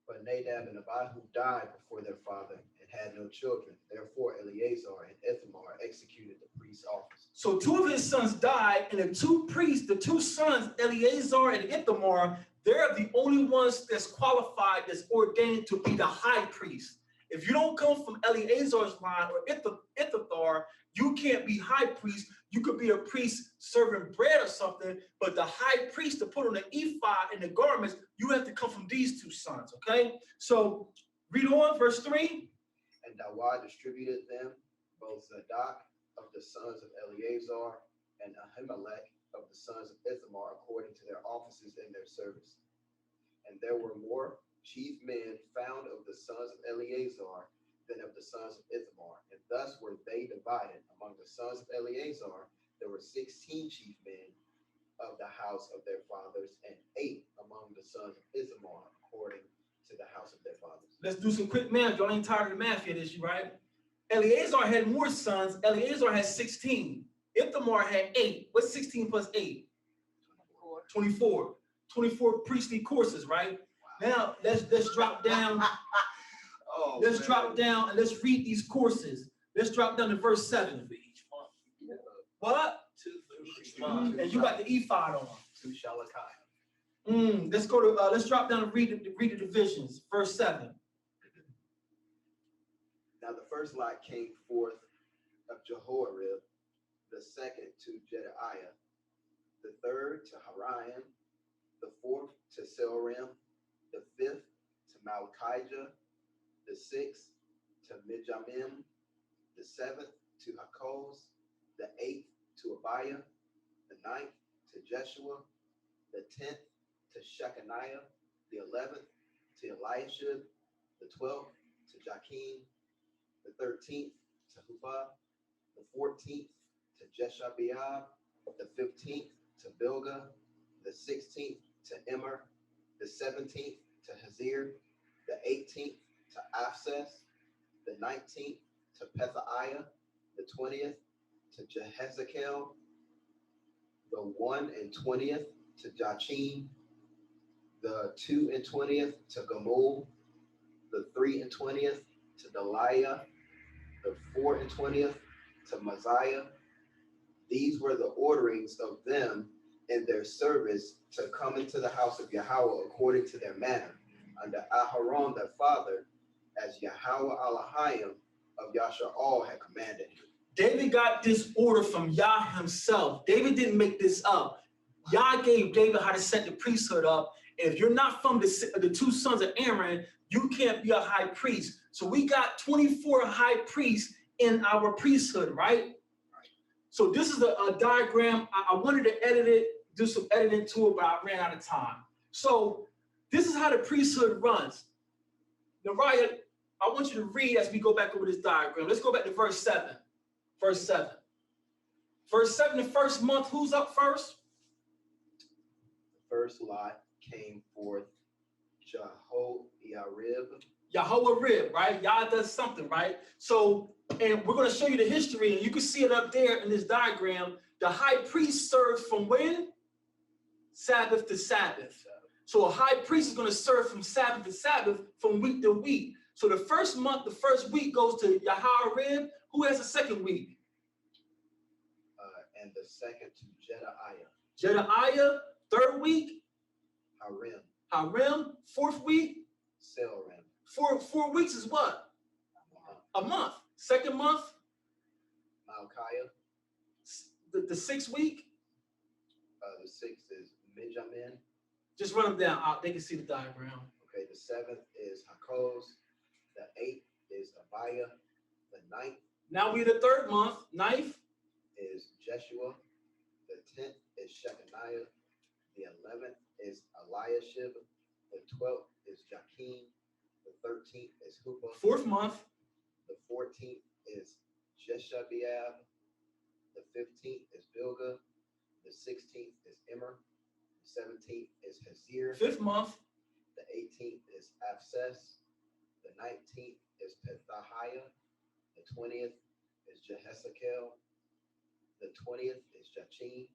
But Nadab and Abihu died before their father and had no children. Therefore, Eleazar and Ithamar executed the priest's office. So 2 of his sons died, and the 2 priests, the 2 sons, Eleazar and Ithamar, they're the only ones that's qualified, that's ordained to be the high priest. If you don't come from Eleazar's line or Ithamar, you can't be high priest. You could be a priest serving bread or something, but the high priest to put on the ephod and the garments, you have to come from these 2 sons, okay? So read on, verse 3. And Dawah distributed them, both Zadok of the sons of Eleazar and Ahimelech of the sons of Ithamar, according to their offices and their service. And there were more chief men found of the sons of Eleazar than of the sons of Ithamar. And thus were they divided. Among the sons of Eleazar, there were 16 chief men of the house of their fathers, and 8 among the sons of Ithamar, according to the house of their fathers. Let's do some quick math. Y'all ain't tired of the math yet, is you, right? Eleazar had more sons. Eleazar had 16. Ithamar had 8. What's 16 plus 8? 24. 24 priestly courses, right? Now let's drop down. Let's drop down and let's read these courses. Let's drop down to verse 7. What? 2 for each month. And you got the ephod on. 2 Shalakai. Let's go to let's drop down and read the divisions. Verse 7. Now the first lot came forth of Jehoiarib, the second to Jedaiah, the third to Hariam, the fourth to Selrim, the fifth to Malchijah, the sixth to Mijamim, the seventh to Hakoz, the eighth to Abiah, the ninth to Jeshua, the 10th to Shechaniah, the 11th to Eliashib, the 12th to Jakim, the 13th to Huppah, the 14th to Jeshabeab, the 15th to Bilgah, the 16th to Immer, the 17th to Hazir, the 18th to Aphses, the 19th to Pethahiah, the 20th to Jehezekel, the 1 and 20th to Jachin, the 2 and 20th to Gamul, the 3 and 20th to Deliah, the 4 and 20th to Messiah. These were the orderings of them in their service to come into the house of Yahweh according to their manner, under Aharon their father, as Yahweh Elohim of Yasha'al had commanded him. David got this order from Yah himself. David didn't make this up. Yah gave David how to set the priesthood up. If you're not from the 2 sons of Aaron, you can't be a high priest. So we got 24 high priests in our priesthood, right? So this is a diagram. I wanted to edit it, do some editing to it, but I ran out of time. So this is how the priesthood runs. Nariah, I want you to read as we go back over this diagram. Let's go back to verse 7. Verse 7. Verse 7, the first month, who's up first? The first lot came forth Jehoiarib. Jehoiarib, right? Yah does something, right? So, and we're going to show you the history, and you can see it up there in this diagram. The high priest serves from when? Sabbath to Sabbath. So a high priest is going to serve from Sabbath to Sabbath, from week to week. So the first month, the first week goes to Jehoiarib. Who has the second week? And the second to Jedaiah. Jedaiah, third week? Harim. Harim, fourth week? Selrim. 4 weeks is what? A month. Second month? Malchiah. The 6th week? The 6th is Mijamin. Just run them down. They can see the diagram. Okay, the 7th is Hakoz. The 8th is Abiah. The 9th. Now we're the 3rd month. 9th is Jeshua. The 10th is Shechaniah. The 11th is Eliashib. The 12th is Jakim. The 13th is Huppah. 4th month. The 14th is Jeshabeab. The 15th is Bilgah. The 16th is Immer. The 17th is Hazir. 5th month. The 18th is Aphses. The 19th is Pethahiah. The 20th is Jehezekel. The 20th is Jachin.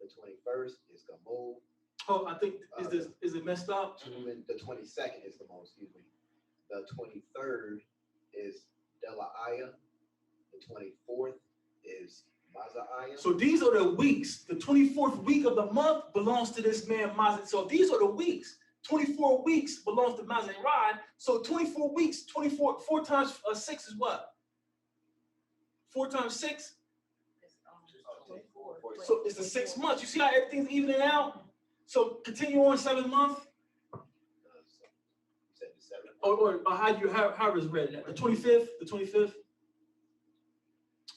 The 21st is Gamul. Oh, I think is it messed up? The 22nd is Gamul, excuse me. The 23rd is Delaiah. The 24th is Mazaiah. So these are the weeks. The 24th week of the month belongs to this man Mazai. So these are the weeks. 24 weeks belongs to Mazai. So 24 weeks, 4 times 6 is what? 4 times 6? So it's the 6 months. You see how everything's evening out? So continue on 7th month. Or how is read that? The 25th? The 25th?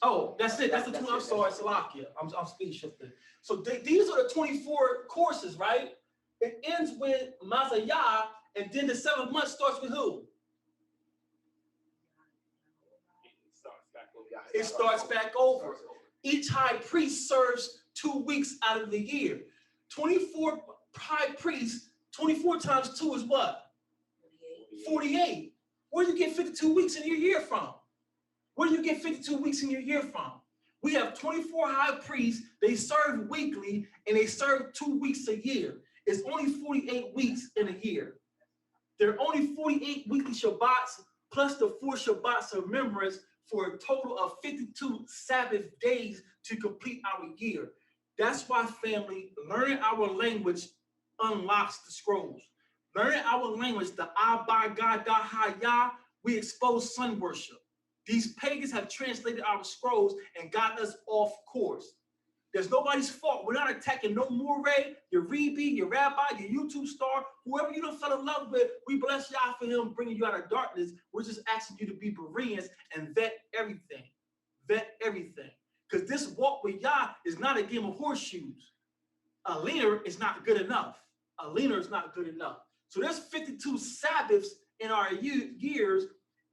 Oh, that's it. That's the 20. I'm sorry, SELAH. I'm speed shifting. So these are the 24 courses, right? It ends with Mazaiah, and then the 7th month starts with who? It starts back over. Each high priest serves 2 weeks out of the year. 24 high priests, 24 times 2 is what? 48. Where do you get 52 weeks in your year from? Where do you get 52 weeks in your year from? We have 24 high priests. They serve weekly, and they serve 2 weeks a year. It's only 48 weeks in a year. There are only 48 weekly Shabbats, plus the 4 Shabbats of remembrance, for a total of 52 Sabbath days to complete our year. That's why, family, learning our language unlocks the scrolls. Learning our language, the Abba Gada Haya, we expose sun worship. These pagans have translated our scrolls and got us off course. There's nobody's fault. We're not attacking no Murray, your Rebbe, your rabbi, your YouTube star, whoever you done fell in love with. We bless y'all for him bringing you out of darkness. We're just asking you to be Bereans and vet everything. Vet everything. Because this walk with Yah is not a game of horseshoes. A leaner is not good enough. A leaner is not good enough. So there's 52 Sabbaths in our years,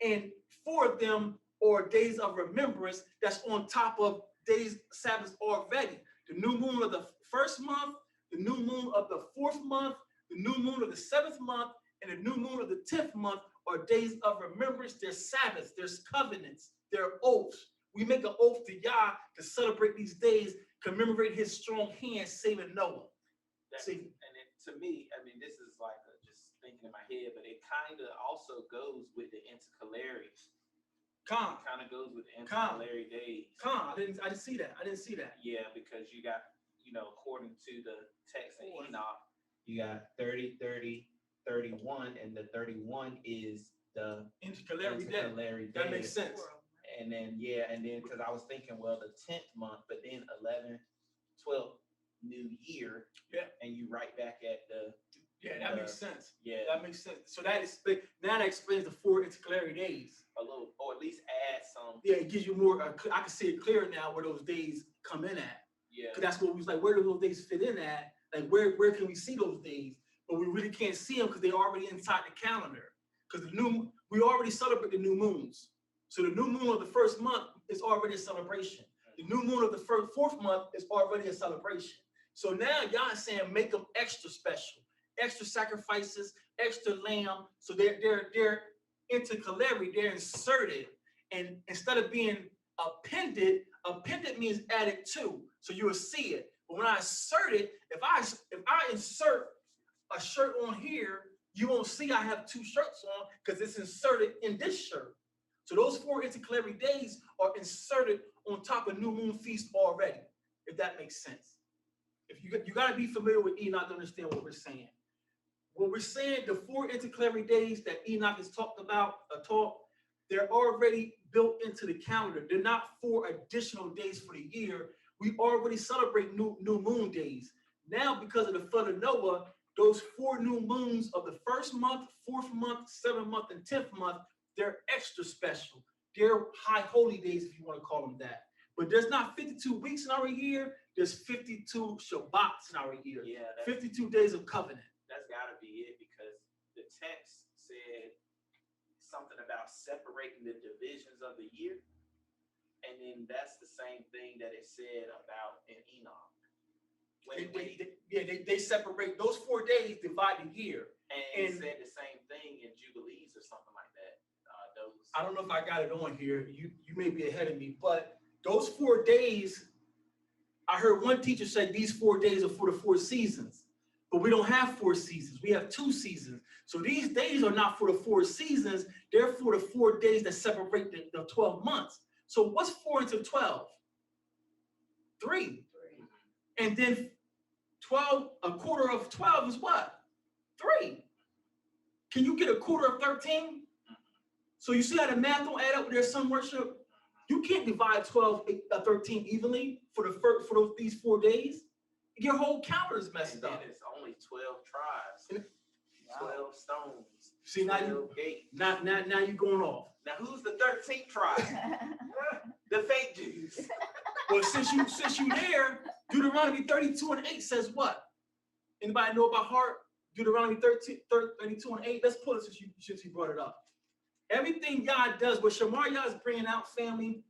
and 4 of them are days of remembrance that's on top of days Sabbaths already. The new moon of the 1st month, the new moon of the 4th month, the new moon of the 7th month, and the new moon of the 10th month are days of remembrance. There's Sabbaths, there's covenants, there are oaths. We make an oath to Yah to celebrate these days, commemorate his strong hand saving Noah. And to me, I mean, this is like just thinking in my head, but it kind of also goes with the intercalary. Kind of goes with the intercalary days. I didn't see that. Yeah, because you got, according to the text in Enoch, you got 30, 30, 31, and the 31 is the intercalary day. That makes sense. And then because I was thinking, well, the 10th month, but then 11, 12th new year, and you right back at the. Yeah, that makes sense. Yeah, that makes sense. So that explains the 4 intercalary days. A little, or at least add some. Yeah, it gives you more. I can see it clear now where those days come in at. Yeah, because that's what we was like. Where do those days fit in at? Like where can we see those days? But we really can't see them because they're already inside the calendar. Because we already celebrate the new moons. So the new moon of the 1st month is already a celebration. The new moon of the 4th month is already a celebration. So now y'all is saying make them extra special, extra sacrifices, extra lamb. So they're intercalary, they're inserted, and instead of being appended means added to. So you will see it. But when I insert it, if I insert a shirt on here, you won't see I have 2 shirts on because it's inserted in this shirt. So those 4 intercalary days are inserted on top of new moon feast already, if that makes sense. If you got to be familiar with Enoch to understand what we're saying. What we're saying, the 4 intercalary days that Enoch has talked about, they're already built into the calendar. They're not 4 additional days for the year. We already celebrate new moon days. Now, because of the flood of Noah, those 4 new moons of the 1st month, 4th month, 7th month, and 10th month, they're extra special. They're high holy days, if you want to call them that. But there's not 52 weeks in our year. There's 52 Shabbats in our year. Yeah, 52 days of covenant. That's got to be it, because the text said something about separating the divisions of the year. And then that's the same thing that it said about in Enoch. They separate those 4 days, divide the year. And it said the same thing in Jubilees or something like that. I don't know if I got it on here. You may be ahead of me, but those 4 days, I heard one teacher say these 4 days are for the 4 seasons, but we don't have 4 seasons. We have 2 seasons. So these days are not for the 4 seasons, they're for the 4 days that separate the 12 months. So what's 4 into 12? 3. And then 12, a quarter of 12 is what? 3. Can you get a quarter of 13? So you see how the math don't add up with their sun worship? You can't divide 13 evenly for these 4 days. Your whole counter is messed up. It's only 12 tribes, 12 stones. See, now 12 gates. now you're going off. Now who's the 13th tribe? The fake Jews. Well, since you there, Deuteronomy 32:8 says what? Anybody know about heart? Deuteronomy 32:8. Let's pull it since you brought it up. Everything God does, what Shemariah is bringing out, family,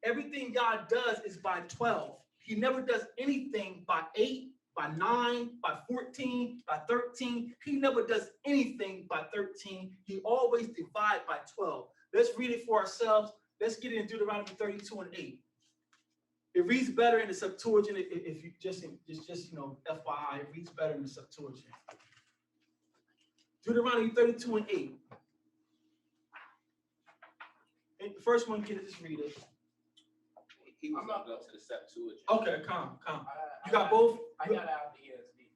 everything God does is by 12. He never does anything by 8, by 9, by 14, by 13. He never does anything by 13. He always divides by 12. Let's read it for ourselves. Let's get into Deuteronomy 32:8. It reads better in the Septuagint. If you just FYI, it reads better in the Septuagint. Deuteronomy 32:8. And the first one, just read it. He was going to go to the Septuagint. Okay, calm. You got both? I got out the ESV,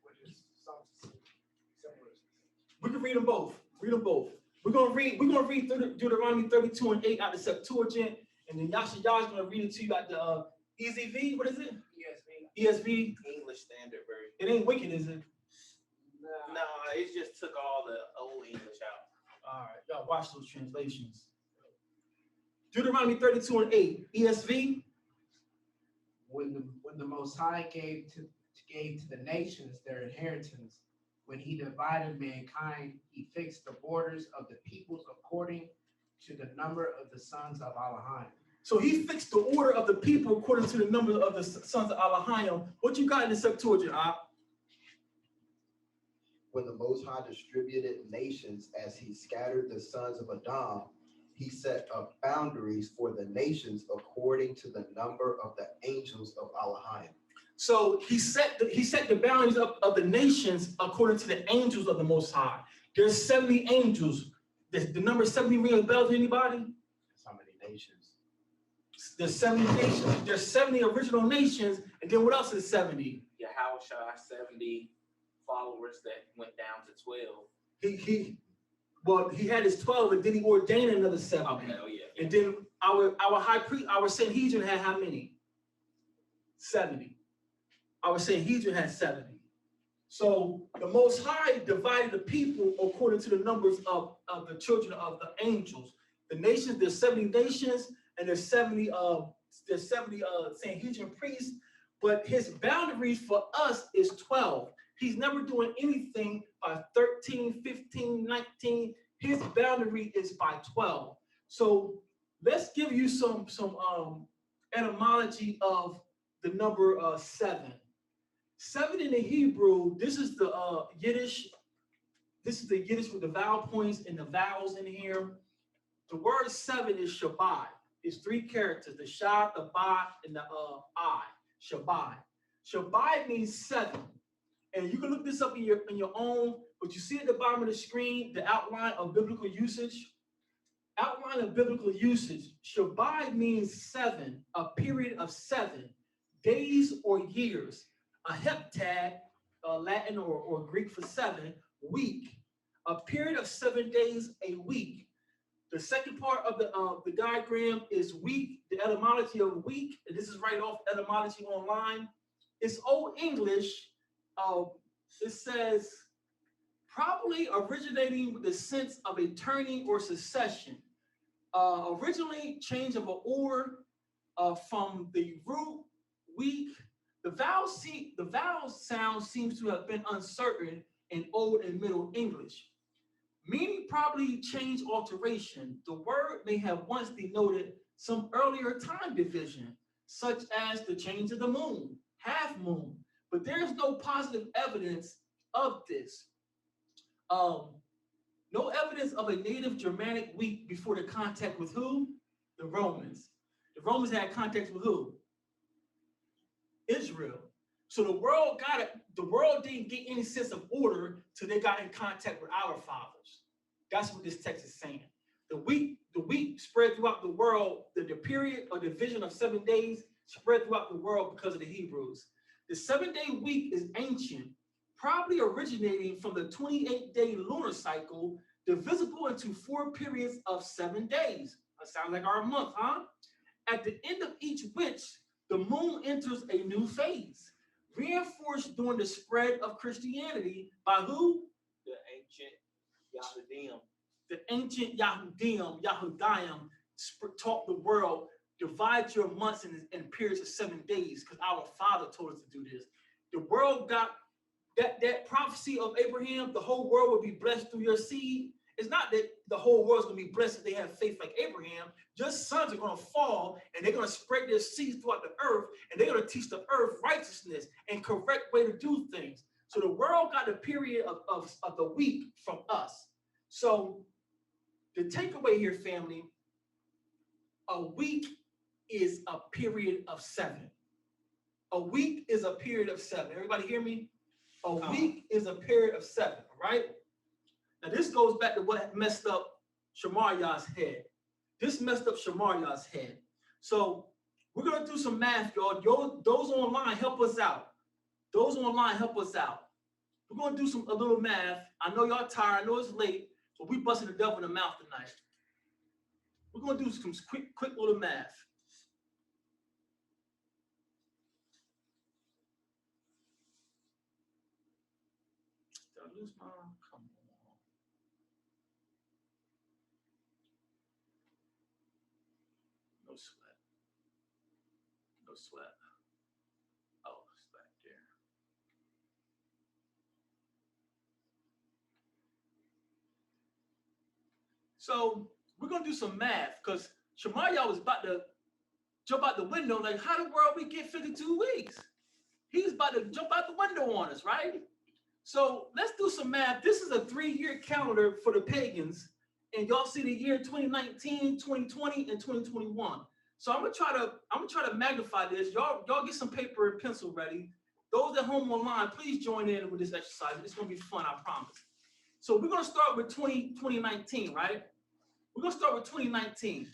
which is something similar. We can read them both. Read them both. We're gonna read Deuteronomy 32:8 out the Septuagint, and then Yah's gonna read it to you out the ESV. What is it? ESV. English Standard Version. It ain't wicked, is it? No, it just took all the old English out. All right, y'all watch those translations. Deuteronomy 32:8, ESV. When the Most High gave to the nations their inheritance, when he divided mankind, he fixed the borders of the peoples according to the number of the sons of Elohim. So he fixed the order of the people according to the number of the sons of Elohim. What you got in the Septuagint, When the Most High distributed nations as he scattered the sons of Adam, he set up boundaries for the nations according to the number of the angels of Elohim. So he set the boundaries of the nations according to the angels of the Most High. There's 70 angels. The number 70 ring a bell to anybody? How many nations? There's 70 nations. There's 70 original nations, and then what else is 70? Yahushua, 70 followers that went down to 12. He had his 12, and then he ordained another 70. Okay, oh yeah. And then our high priest, our Sanhedrin had how many? 70. Our Sanhedrin had 70. So the Most High divided the people according to the numbers of the children of the angels. The nations, there's 70 nations, and there's 70 Sanhedrin priests, but his boundaries for us is 12. He's never doing anything by 13, 15, 19. His boundary is by 12. So let's give you some etymology of the number 7. 7 in the Hebrew, this is the Yiddish. This is the Yiddish with the vowel points and the vowels in here. The word 7 is Shabbat. It's 3 characters, the Shah, the Ba, and the I. Shabbat. Shabbat means 7. And you can look this up in your own, but you see at the bottom of the screen, the outline of biblical usage. Outline of biblical usage. Shabbat means 7, a period of 7 days or years. A heptad, Latin or Greek for 7, week. A period of 7 days, a week. The second part of the diagram is week, the etymology of week. And this is right off etymology online. It's Old English. It says, probably originating with the sense of a turning or succession. Originally, change of an or from the root week. The vowel sound seems to have been uncertain in Old and Middle English. Meaning probably change alteration. The word may have once denoted some earlier time division, such as the change of the moon, half moon, but there is no positive evidence of this. No evidence of a native Germanic week before the contact with who? The Romans. The Romans had contact with who? Israel. So the world didn't get any sense of order till they got in contact with our fathers. That's what this text is saying. The week spread throughout the world, the period or division of 7 days spread throughout the world because of the Hebrews. The 7-day week is ancient, probably originating from the 28-day lunar cycle, divisible into 4 periods of 7 days. That sounds like our month, huh? At the end of each which, the moon enters a new phase, reinforced during the spread of Christianity by who? The ancient Yahudim. The ancient Yahudim taught the world, divide your months in periods of 7 days, because our Father told us to do this. The world got that prophecy of Abraham, the whole world will be blessed through your seed. It's not that the whole world's going to be blessed if they have faith like Abraham. Just sons are going to fall, and they're going to spread their seeds throughout the earth, and they're going to teach the earth righteousness and correct way to do things. So the world got the period of the week from us. So the takeaway here, family, a week is a period of 7. A week is a period of 7. Everybody hear me? A week is a period of 7, all right? Now this goes back to what messed up Shamarya's head. This messed up Shamarya's head. So we're going to do some math, y'all. Those online, help us out. Those online, help us out. We're going to do a little math. I know y'all tired. I know it's late, but we busting the devil in the mouth tonight. We're going to do some quick little math. Did I lose my... Come on. No sweat. No sweat. Oh, it's back there. So we're gonna do some math because Shemaiah was about to jump out the window. Like, how the world we get 52 weeks? He's about to jump out the window on us, right? So let's do some math. This is a 3-year calendar for the pagans. And y'all see the year 2019, 2020, and 2021. So I'm gonna try to magnify this. Y'all get some paper and pencil ready. Those at home online, please join in with this exercise. It's gonna be fun, I promise. So we're gonna start with 2019, right? We're gonna start with 2019.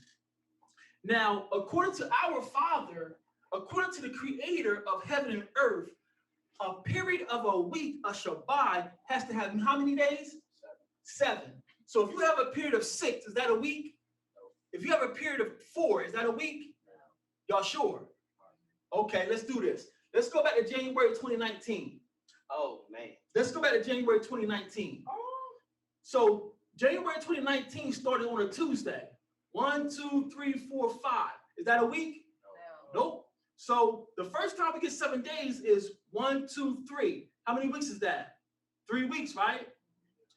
Now, according to our Father, according to the Creator of heaven and earth, a period of a week, a Shabbat, has to have how many days? 7. So if you have a period of 6, is that a week? If you have a period of 4, is that a week? Y'all sure? Okay, let's do this. Let's go back to January 2019. Oh, man. Let's go back to January 2019. So January 2019 started on a Tuesday. 1, 2, 3, 4, 5. Is that a week? No. Nope. So the first time we get 7 days is 1, 2, 3. How many weeks is that? 3 weeks, right?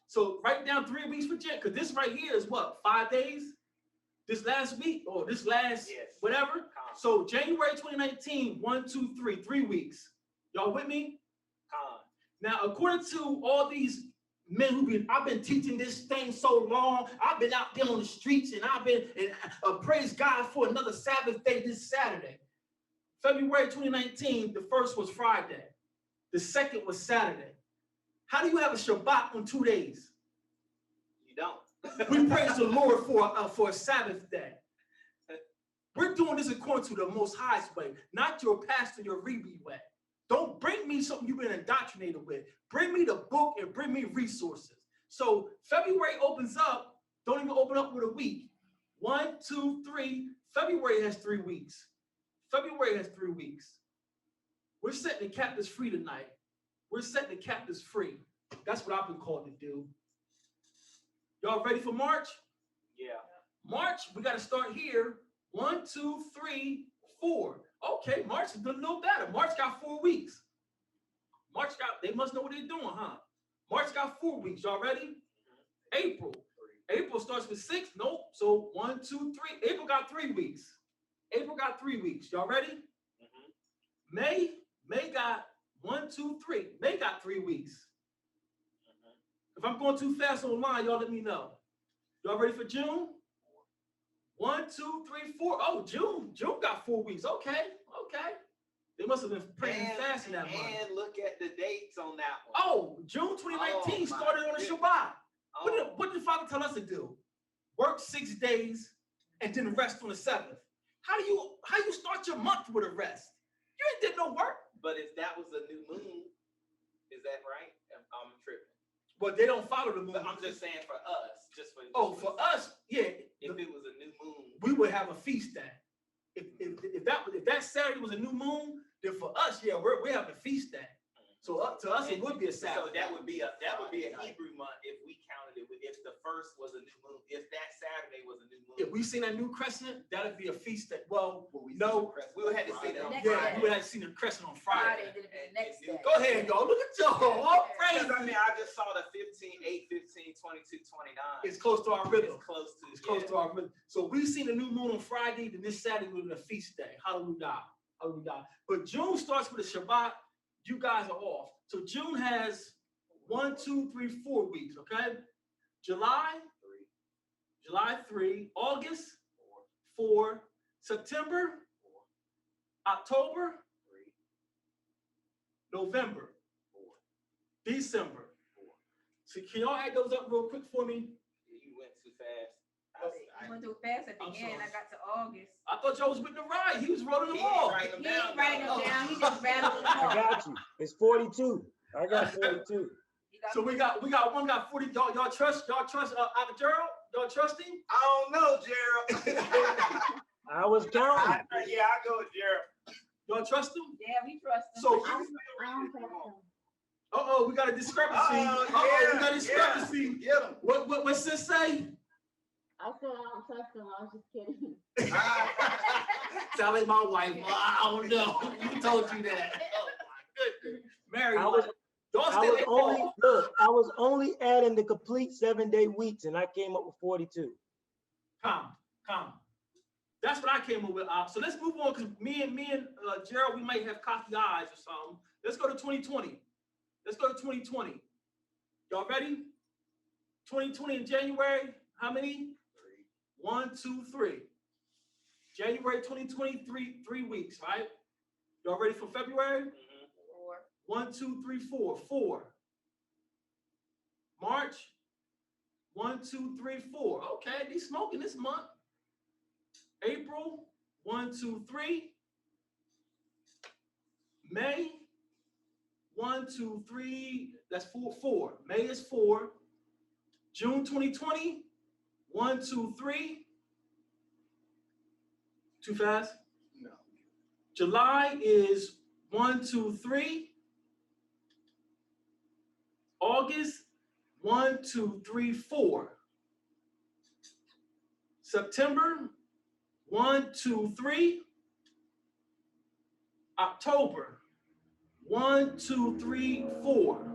So write down 3 weeks for Jen, because this right here is what, 5 days? This last week or this last whatever? So January 2019, 1, 2, 3, 3 weeks. Y'all with me? Now, according to all these men I've been teaching this thing so long. I've been out there on the streets, and praise God for another Sabbath day this Saturday. February 2019, the first was Friday. The second was Saturday. How do you have a Shabbat on 2 days? You don't. We praise the Lord for a Sabbath day. We're doing this according to the Most High's way, not your pastor, your Rebbe way. Don't bring me something you've been indoctrinated with. Bring me the book and bring me resources. So February opens up. Don't even open up with a week. 1, 2, 3. February has 3 weeks. February has 3 weeks. We're setting the captives free tonight. We're setting the captives free. That's what I've been called to do. Y'all ready for March? Yeah. March, we got to start here. 1, 2, 3, 4. Okay, March is doing a little better. March got 4 weeks. They must know what they're doing, huh? March got 4 weeks. Y'all ready? April. April starts with 6. Nope. So 1, 2, 3. April got 3 weeks. April got 3 weeks. Y'all ready? May got 1, 2, 3. May got 3 weeks. If I'm going too fast online, y'all let me know. Y'all ready for June? 1, 2, 3, 4. Oh, June got 4 weeks. Okay. They must have been praying and fasting that month. And look at the dates on that one. Oh, June 2019 started on a Shabbat. What did Father tell us to do? Work 6 days and then rest on the 7th. How you start your month with a rest? You ain't did no work. But if that was a new moon, is that right? I'm tripping. But they don't follow the moon. But I'm just saying for us, for us, yeah. If it was a new moon, we would have a feast day. If that Saturday was a new moon, then for us, yeah, we're having a feast day. So up to us, it would be a Sabbath. So that would be a Hebrew month if we counted it. If the first was a new moon, if that Saturday was a new moon. If we seen a new crescent, that'd be a feast day. Well, we would have to see that. Yeah, we would have to see the crescent on Friday. Next day. Go ahead, y'all. Look at y'all. All praise. I mean, I just saw the 15, 8, 15, 22, 29. It's close to our rhythm. It's close to our rhythm. So we seen the new moon on Friday, then this Saturday would be a feast day. Hallelujah. Hallelujah. But June starts with a Shabbat. You guys are off. So June has 1, 2, 3, 4 weeks, okay? July 3, August 4, September 4, October 3, November 4, December 4. So can y'all add those up real quick for me? You went too fast. I went too fast at the end. I got to August. I thought y'all was with the ride. He was rolling them off. He ain't writing them down. He just rattled them off. I got you. It's 42. I got 42. So we got 40. Y'all trust Gerald? Y'all trust him? I don't know, Gerald. I was counting. I go with Gerald. Y'all trust him? Yeah, we trust him. So I we got a discrepancy. We got a discrepancy. Get him. What sis say? I said I don't trust him. I was just kidding. Tell me my wife. Well, I don't know. Who told you that? Oh my goodness. Mary, I was only adding the complete 7-day weeks, and I came up with 42. Come. That's what I came up with. So let's move on, because me and Gerald, we might have cocky eyes or something. Let's go to 2020. Y'all ready? 2020 in January. How many? 1, 2, 3. January 2023, 3 weeks, right? Y'all ready for February? 1, 2, 3, 4. 4. March. 1, 2, 3, 4. Okay, they smoking this month. April. 1, 2, 3. May. 1, 2, 3. That's 4. May is 4. June 2020. 1, 2, 3. Too fast? No. July is 1, 2, 3. August, 1, 2, 3, 4. September, 1, 2, 3. October, 1, 2, 3, 4.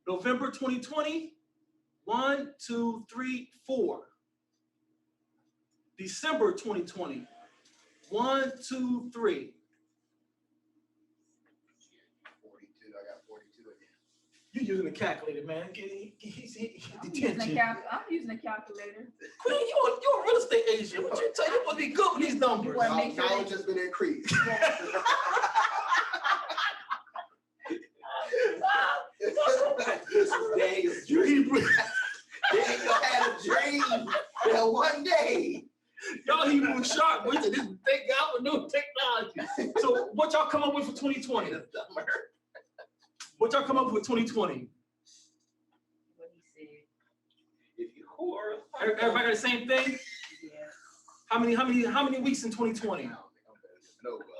November 2020, 1, 2, 3, 4. December 2020, 1, 2, 3. 42. I got 42 again. You're using a calculator, man. I'm using a calculator. Queen, you're a real estate agent. What you tell you supposed to be good with these numbers? Knowledge has been increased. This is Dave's dream. Daniel had a dream that one day. Y'all Hebrew sharp. We said this thank God for new technology. So what y'all come up with for 2020? What y'all come up with 2020? What he said. If you whore, Everybody got the same thing? Yeah. How many weeks in 2020? I don't think I'm better than nobody.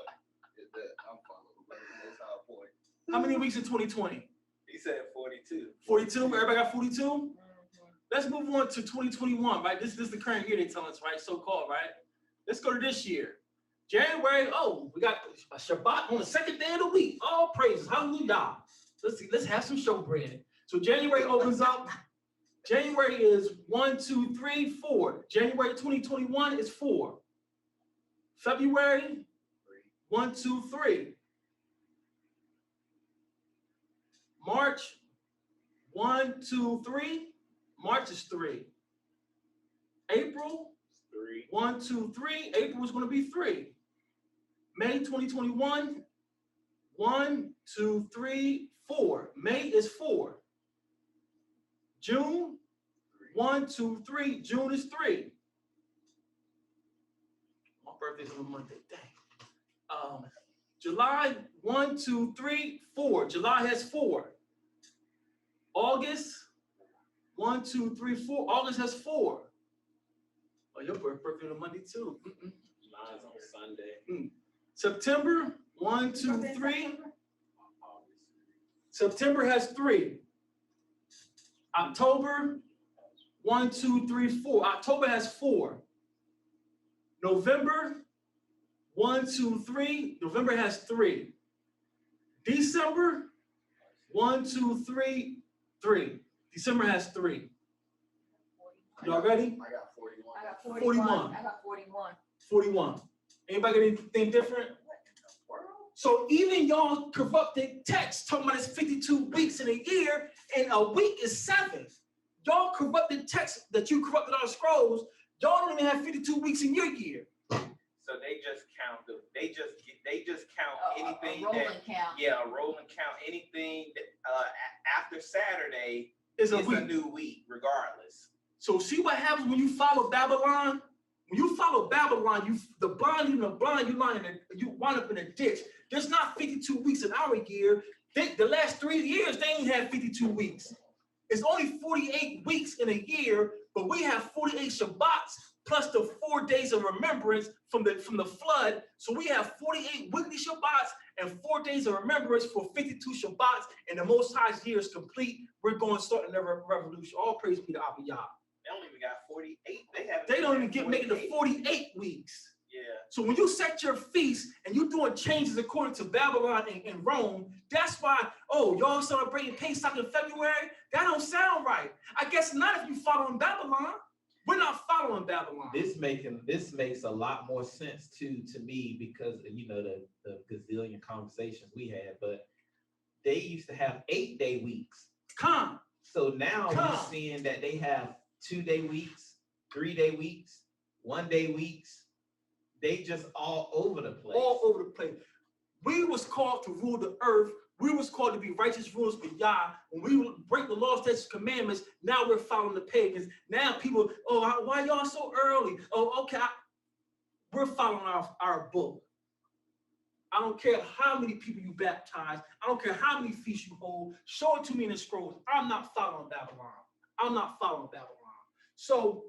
I'm following most high point. How many weeks in 2020? He said 42. 42? Everybody got 42? Let's move on to 2021, right? This is the current year they tell us, right? So-called, right? Let's go to this year. January, we got a Shabbat on the second day of the week. All praises, hallelujah. Let's have some showbread. So January opens up. January is 1, 2, 3, 4. January 2021 is 4. February, 1, 2, 3. March, 1, 2, 3. March is 3. April, 3. 1, 2, 3. April is going to be 3. May 2021, 1, 2, 3, 4. May is 4. June, 1, 2, 3. June is 3. My birthday's on Monday. Dang. July, 1, 2, 3, 4. July has 4. August, 1, 2, 3, 4. August has 4. Oh, your birthday on Monday too. Mine's on Sunday. September, 1, 2, 3. September has 3. October, 1, 2, 3, 4. October has 4. November, 1, 2, 3. November has 3. December, 1, 2, 3, 3. December has 3. Y'all ready? I got 41. I got 41. 41. I got 41. 41. Anybody got anything different? So even y'all corrupted text talking about it's 52 weeks in a year and a week is 7. Y'all corrupted text that you corrupted our scrolls. Y'all don't even have 52 weeks in your year. So they just count count anything a rolling that count. yeah, a rolling count. Anything that after Saturday It's a is week. a new week, regardless. So see what happens when you follow Babylon? When you follow Babylon, the blind, you wind up in a ditch. There's not 52 weeks in our year. The last 3 years, they ain't had 52 weeks. It's only 48 weeks in a year, but we have 48 Shabbats plus the 4 days of remembrance from the flood. So we have 48 weekly Shabbats and 4 days of remembrance for 52 Shabbats, and the Most High's year is complete. We're going to start another revolution. All praise be to Abba Yah. They don't even got 48. They don't even make it to 48 weeks. Yeah. So when you set your feast and you're doing changes according to Babylon and Rome, that's why, oh, y'all celebrating Pesach in February? That don't sound right. I guess not if you following Babylon. We're not following Babylon. This makes a lot more sense to me because the gazillion conversations we had, but they used to have 8-day weeks. Come. So now we're seeing that they have 2-day weeks, 3-day weeks, 1-day weeks. They just all over the place. All over the place. We was called to rule the earth. We was called to be righteous rulers with Yah. When we break the law, statutes, commandments, now we're following the pagans. Now people, oh, why y'all so early? Oh, okay. We're following our book. I don't care how many people you baptize. I don't care how many feasts you hold. Show it to me in the scrolls. I'm not following Babylon. I'm not following Babylon. So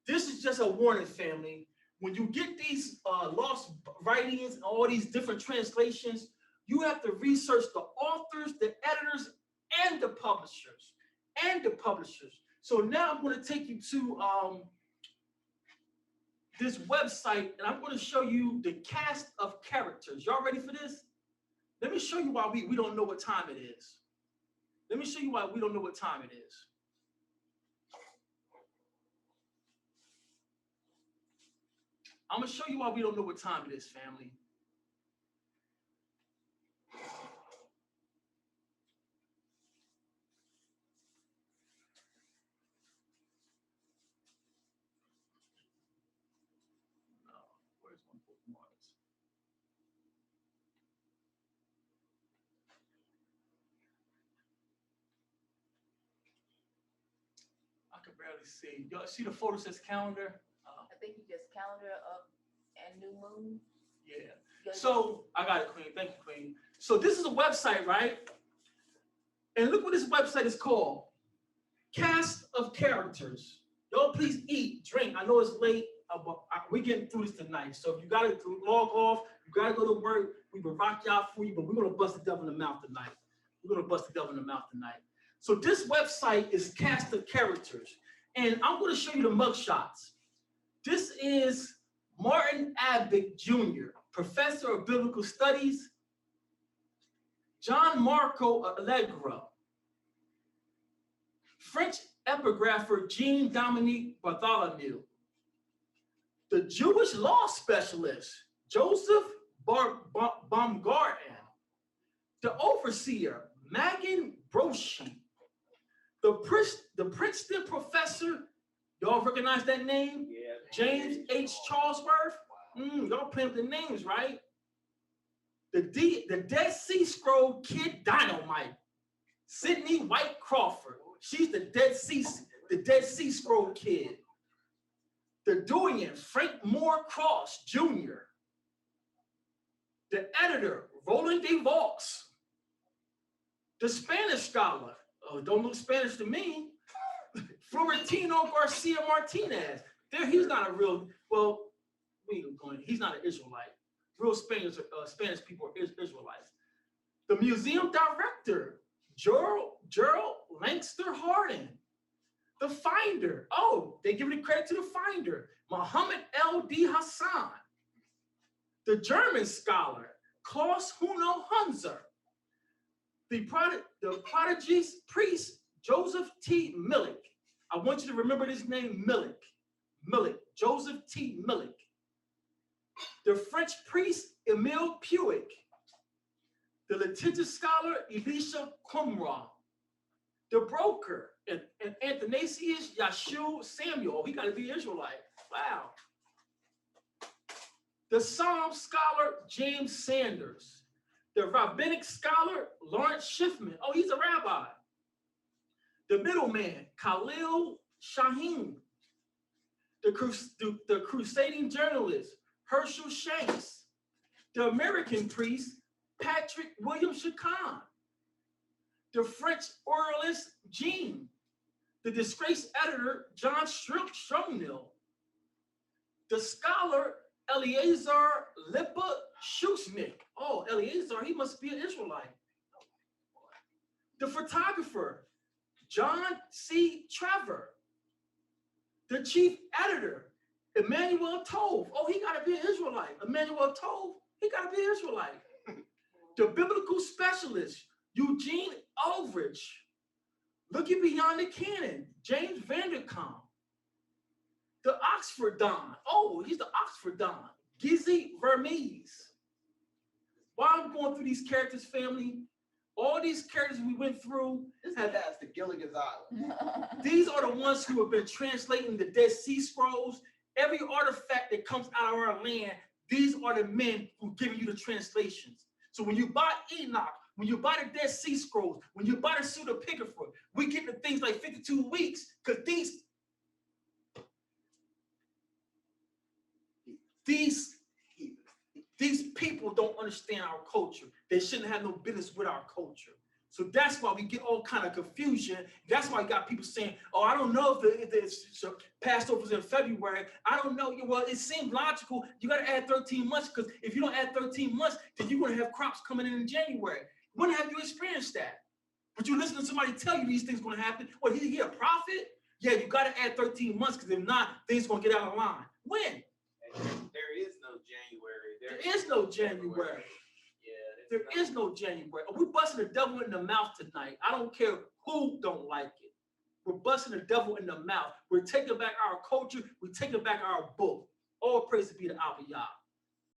this is just a warning, family. When you get these lost writings, all these different translations, you have to research the authors, the editors, and the publishers. So now I'm going to take you to this website, and I'm going to show you the cast of characters. Y'all ready for this? Let me show you why we don't know what time it is. Let me show you why we don't know what time it is. I'm going to show you why we don't know what time it is, family. Where's my bookmarks? I can barely see. Y'all see the photo says calendar? I think you just calendar up and new moon. Yeah. So I got it, Queen. Thank you, Queen. So this is a website, right? And look what this website is called. Cast of characters. Y'all please eat, drink. I know it's late, but we're getting through this tonight. So if you gotta log off, you gotta go to work, we will rock y'all for you, but we're gonna bust the devil in the mouth tonight. So this website is Cast of Characters. And I'm gonna show you the mugshots. This is Martin Abbott Jr., Professor of Biblical Studies, John Marco Allegro, French epigrapher Jean-Dominique Bartholomew, the Jewish law specialist Joseph Baumgarten, the overseer Megan Broshi, the Princeton professor, y'all recognize that name? Yeah. James H. Charlesworth. Y'all playing with the names, right? The Dead Sea Scroll Kid Dynamite, Sydney White Crawford. She's the Dead Sea Scroll Kid. The Doyen, Frank Moore Cross Jr. The editor, Roland DeVos. The Spanish scholar, oh, don't look Spanish to me, Florentino Garcia Martinez. He's not a real, well, he's not an Israelite. Real Spanish people are Israelites. The museum director, Gerald Langston Harding. The finder, oh, they give the credit to the finder, Muhammad L.D. Hassan. The German scholar, Klaus Huno Hunzer. The prodigy priest, Joseph T. Millick. I want you to remember this name, Millick, Joseph T. Millick. The French priest, Emile Puig. The litigious scholar, Elisha Qumran. The broker, and Athanasius Yashua Samuel. He got to be Israelite. Wow. The Psalm scholar, James Sanders. The rabbinic scholar, Lawrence Schiffman. Oh, he's a rabbi. The middleman, Khalil Shaheen. The crusading journalist, Herschel Shanks. The American priest, Patrick William Chacon. The French oralist, Jean. The disgraced editor, John Stromnil. The scholar, Eleazar Lipa Shusnik. Oh, Eleazar, he must be an Israelite. The photographer, John C. Trevor. The chief editor, Emmanuel Tove. Oh, he got to be an Israelite. Emmanuel Tove, he got to be an Israelite. The biblical specialist, Eugene Aldrich. Looking beyond the canon, James Vanderkamp. The Oxford Don. Oh, he's the Oxford Don. Gizzy Vermees. While I'm going through these characters, family, all these characters we went through, That's the Gilligan's Island. these are the ones who have been translating the Dead Sea Scrolls. Every artifact that comes out of our land, these are the men who give you the translations. So when you buy Enoch, when you buy the Dead Sea Scrolls, when you buy the Pseudepigrapha, we get the things like 52 weeks, because these people don't understand our culture. They shouldn't have no business with our culture. So that's why we get all kind of confusion. That's why you got people saying, oh, I don't know if the Passover's in February. I don't know. Well, it seems logical. You got to add 13 months, because if you don't add 13 months, then you're going to have crops coming in January. When have you experienced that? But you listen to somebody tell you these things going to happen. Well, he a prophet? Yeah, you got to add 13 months, because if not, things going to get out of line. When? There is no January. There is no January. Yeah, there is no January. We're busting the devil in the mouth tonight. I don't care who don't like it. We're busting the devil in the mouth. We're taking back our culture. We're taking back our book. All praise to be to Abba Yah.